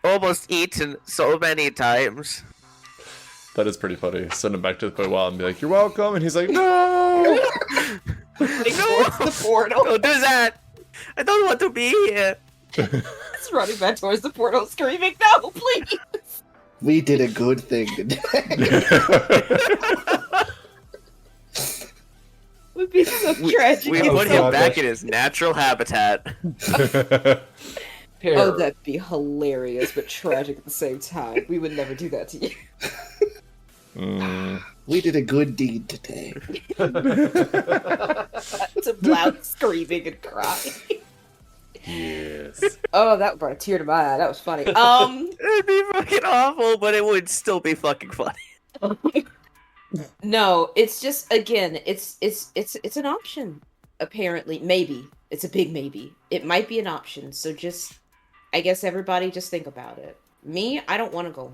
almost eaten so many times. That is pretty funny. Send him back to the Feywild and be like, "You're welcome," and he's like, "No." Running towards the portal. Don't do that. I don't want to be here. It's running back towards the portal, screaming, "No, please!" We did a good thing today. Would be so tragic. We if put so- him back in his natural habitat. Oh, that'd be hilarious, but tragic at the same time. We would never do that to you. We did a good deed today. To loud screaming and crying. Yes. Oh, that brought a tear to my eye. That was funny. It'd be fucking awful, but it would still be fucking funny. No, it's just again, it's an option. Apparently, maybe it's a big maybe. It might be an option. So just, I guess everybody just think about it. Me, I don't want to go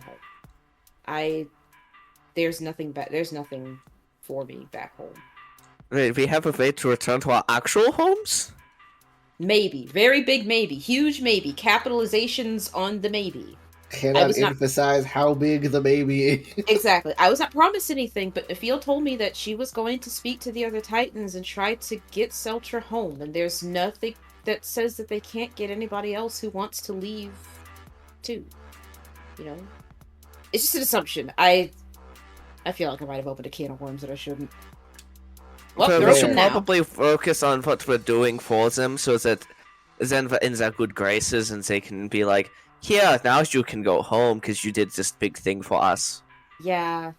home. There's nothing for me back home. Wait, we have a way to return to our actual homes? Maybe, very big maybe, huge maybe. Capitalizations on the maybe. I Cannot was not- emphasize how big the baby is. Exactly. I was not promised anything, but Nafeel told me that she was going to speak to the other Titans and try to get Celtra home, and there's nothing that says that they can't get anybody else who wants to leave, too. It's just an assumption. I feel like I might have opened a can of worms that I shouldn't. Well, Well, they're we should open now. probably focus on what we're doing for them so that then we're in their good graces and they can be like, here, now you can go home because you did this big thing for us. Yeah.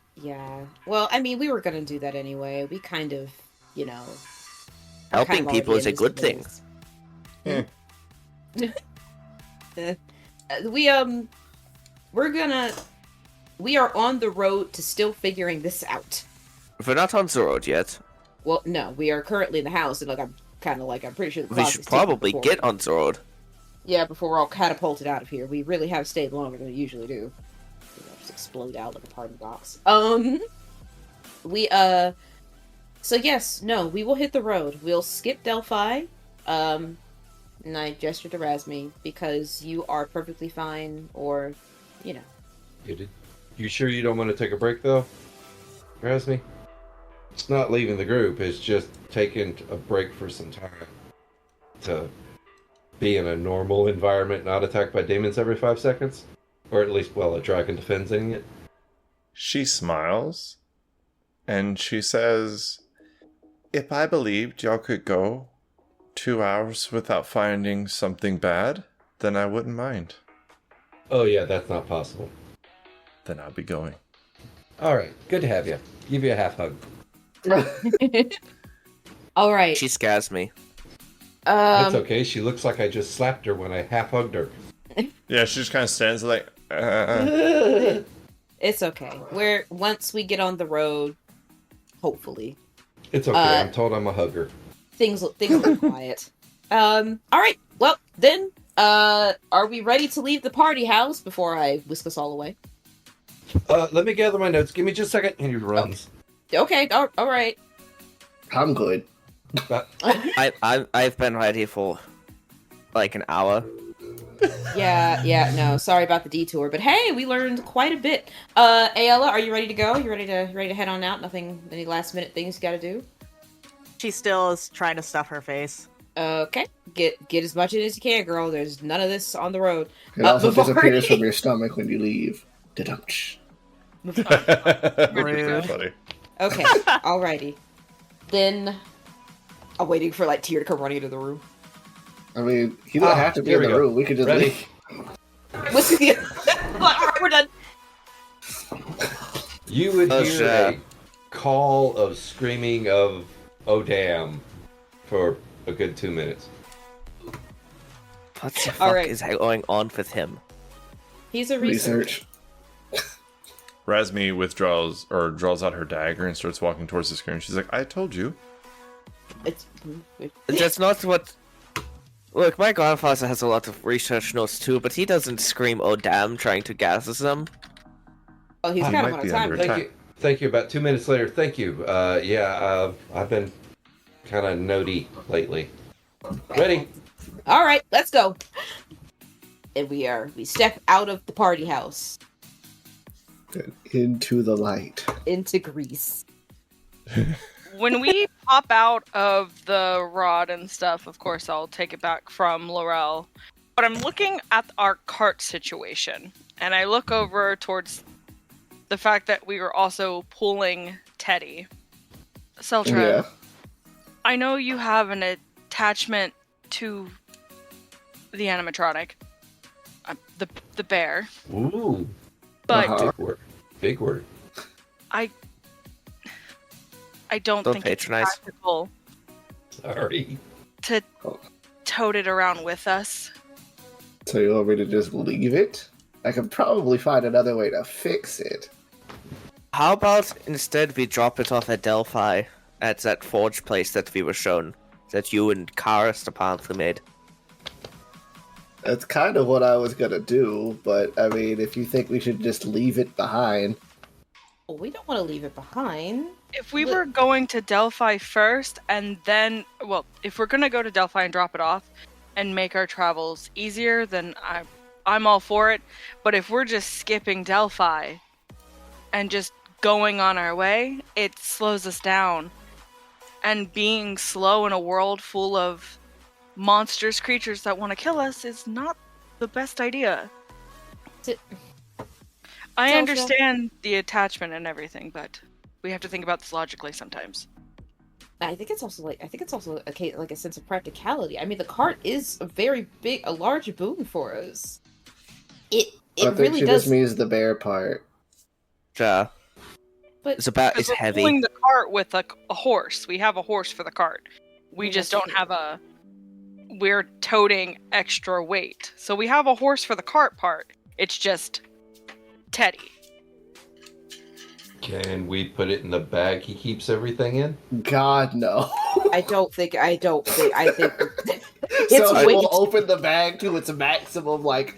Well, I mean, we were gonna do that anyway. We kind of, are Helping kind of people is already a good thing. in this. We are on the road to still figuring this out. We're not on the road yet. Well, no, we are currently in the house, and I'm pretty sure the We clock should is ticking probably before- get on the road. Yeah, before we're all catapulted out of here. We really have stayed longer than we usually do. Just explode out like a party box. So yes, no, we will hit the road. We'll skip Delphi. And I gesture to Razmi because you are perfectly fine, or, You sure you don't want to take a break, though, Rasmi? It's not leaving the group, it's just taking a break for some time to be in a normal environment, not attacked by demons every 5 seconds. Or at least, well, a dragon defending it. She smiles and she says, "If I believed y'all could go 2 hours without finding something bad, then I wouldn't mind. Oh yeah, that's not possible. Then I'll be going." All right, good to have you. Give you a half hug. All right. She scares me. That's okay. She looks like I just slapped her when I half hugged her. Yeah, she just kind of stands like, It's okay. Once we get on the road, hopefully It's okay. I'm told I'm a hugger. things will be quiet. All right. Well, then, are we ready to leave the party house before I whisk us all away? Let me gather my notes. Give me just a second. And he runs. Okay. All right. I'm good. I've been ready for like an hour. Yeah. No, sorry about the detour, but hey, we learned quite a bit. Aella, are you ready to go? You ready to head on out? Any last minute things you got to do? She still is trying to stuff her face. Okay, get as much in as you can, girl. There's none of this on the road. It also before- disappears from your stomach when you leave. Da-dum-tsh. Pretty funny. Okay, alrighty. Then I'm waiting for like Tyr to come running into the room. I mean, he doesn't have to be in here the we go. room. We could just Ready? leave. What's the Alright, we're done. You would Oh, hear shit. a call of screaming of "Oh damn" for a good 2 minutes. What the fuck Alright. is going on with him? He's a researcher. Research. Razmi withdraws or draws out her dagger and starts walking towards the screen. She's like, "I told you." That's not what. Look, my grandfather has a lot of research notes too, but he doesn't scream "Oh damn" trying to gather them. Oh, he's He kind of might on be a time. under- Thank you. About 2 minutes later, thank you. I've been kind of notey lately. Ready? All right, let's go. And we step out of the party house Into the light. into Greece. When we pop out of the rod and stuff, of course, I'll take it back from Lorel. But I'm looking at our cart situation, and I look over towards the fact that we were also pulling Teddy. Celtra, Yeah. I know you have an attachment to the animatronic, the bear, Ooh, but Uh-huh. big word. I don't Don't think it's patronize. practical Sorry. to tote it around with us. So you want me to just leave it? I could probably find another way to fix it. How about instead we drop it off at Delphi, at that forge place that we were shown, that you and Karis apparently made? That's kind of what I was gonna do, but I mean, if you think we should just leave it behind, Well, we don't want to leave it behind. If we were going to Delphi first, and then, well, if we're gonna go to Delphi and drop it off, and make our travels easier, then I'm all for it. But if we're just skipping Delphi, and just going on our way, it slows us down. And being slow in a world full of monstrous creatures that want to kill us is not the best idea. T- I Celtra. understand the attachment and everything, but we have to think about this logically sometimes. I think it's also a case, like a sense of practicality. I mean, the cart is a large boon for us. It I think really she does. just means the bear part. Yeah. But It's about Because it's we're heavy. pulling the cart with a horse. We have a horse for the cart. We Yeah, just that's don't true. have we're toting extra weight. So we have a horse for the cart part. It's just Teddy. Can we put it in the bag he keeps everything in? God, no. I think so it's I weight. will open the bag to its maximum, like,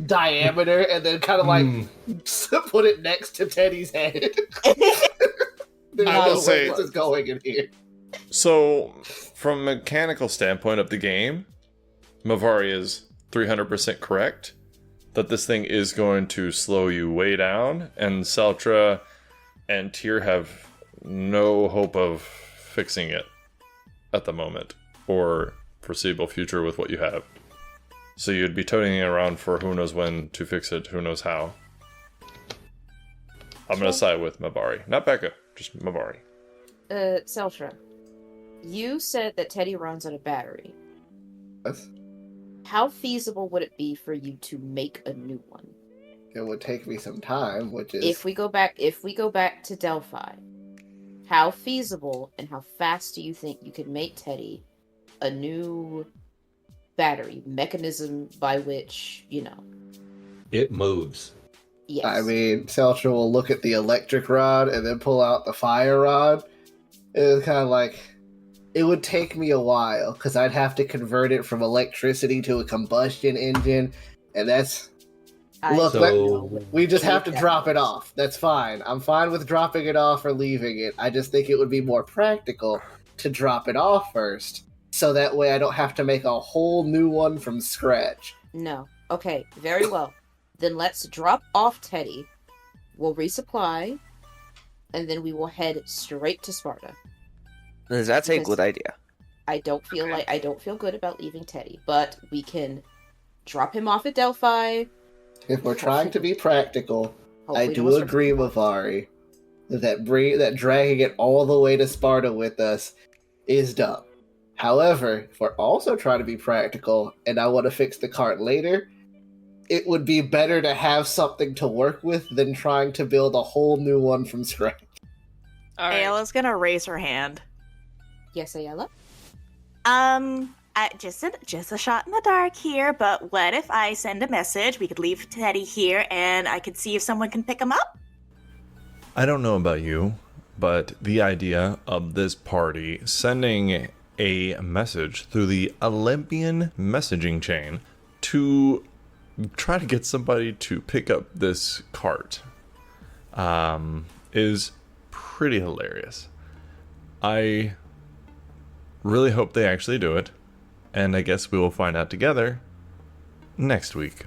diameter, and then kind of, like, put it next to Teddy's head. There's I will no way say- this is going in here. So, from a mechanical standpoint of the game, Mavari is 300% correct that this thing is going to slow you way down, and Celtra and Tyr have no hope of fixing it at the moment or foreseeable future with what you have. So you'd be toting it around for who knows when to fix it, who knows how. I'm gonna side with Mabari. Not Becca, just Mabari. Celtra, you said that Teddy runs on a battery. Yes. How feasible would it be for you to make a new one? It would take me some time, which is If we go back to Delphi, how feasible and how fast do you think you could make Teddy a new battery mechanism by which, It moves. yes. I mean, Celtra will look at the electric rod and then pull out the fire rod. It was kind of like, it would take me a while because I'd have to convert it from electricity to a combustion engine, and that's look. We just have to drop it off. That's fine. I'm fine with dropping it off or leaving it. I just think it would be more practical to drop it off first, so that way I don't have to make a whole new one from scratch. No. Okay, very well. Then let's drop off Teddy. We'll resupply, and then we will head straight to Sparta. That's a Because good idea. I don't feel good about leaving Teddy, but we can drop him off at Delphi. If we're trying to be practical, I Hopefully do no one's agree with Ari that dragging it all the way to Sparta with us is dumb. However, if we're also trying to be practical and I want to fix the cart later, it would be better to have something to work with than trying to build a whole new one from scratch. All right. Aella's gonna raise her hand. Yes, Aella? Just a shot in the dark here, but what if I send a message? We could leave Teddy here, and I could see if someone can pick him up? I don't know about you, but the idea of this party sending a message through the Olympian messaging chain to try to get somebody to pick up this cart is pretty hilarious. I really hope they actually do it, and I guess we will find out together next week.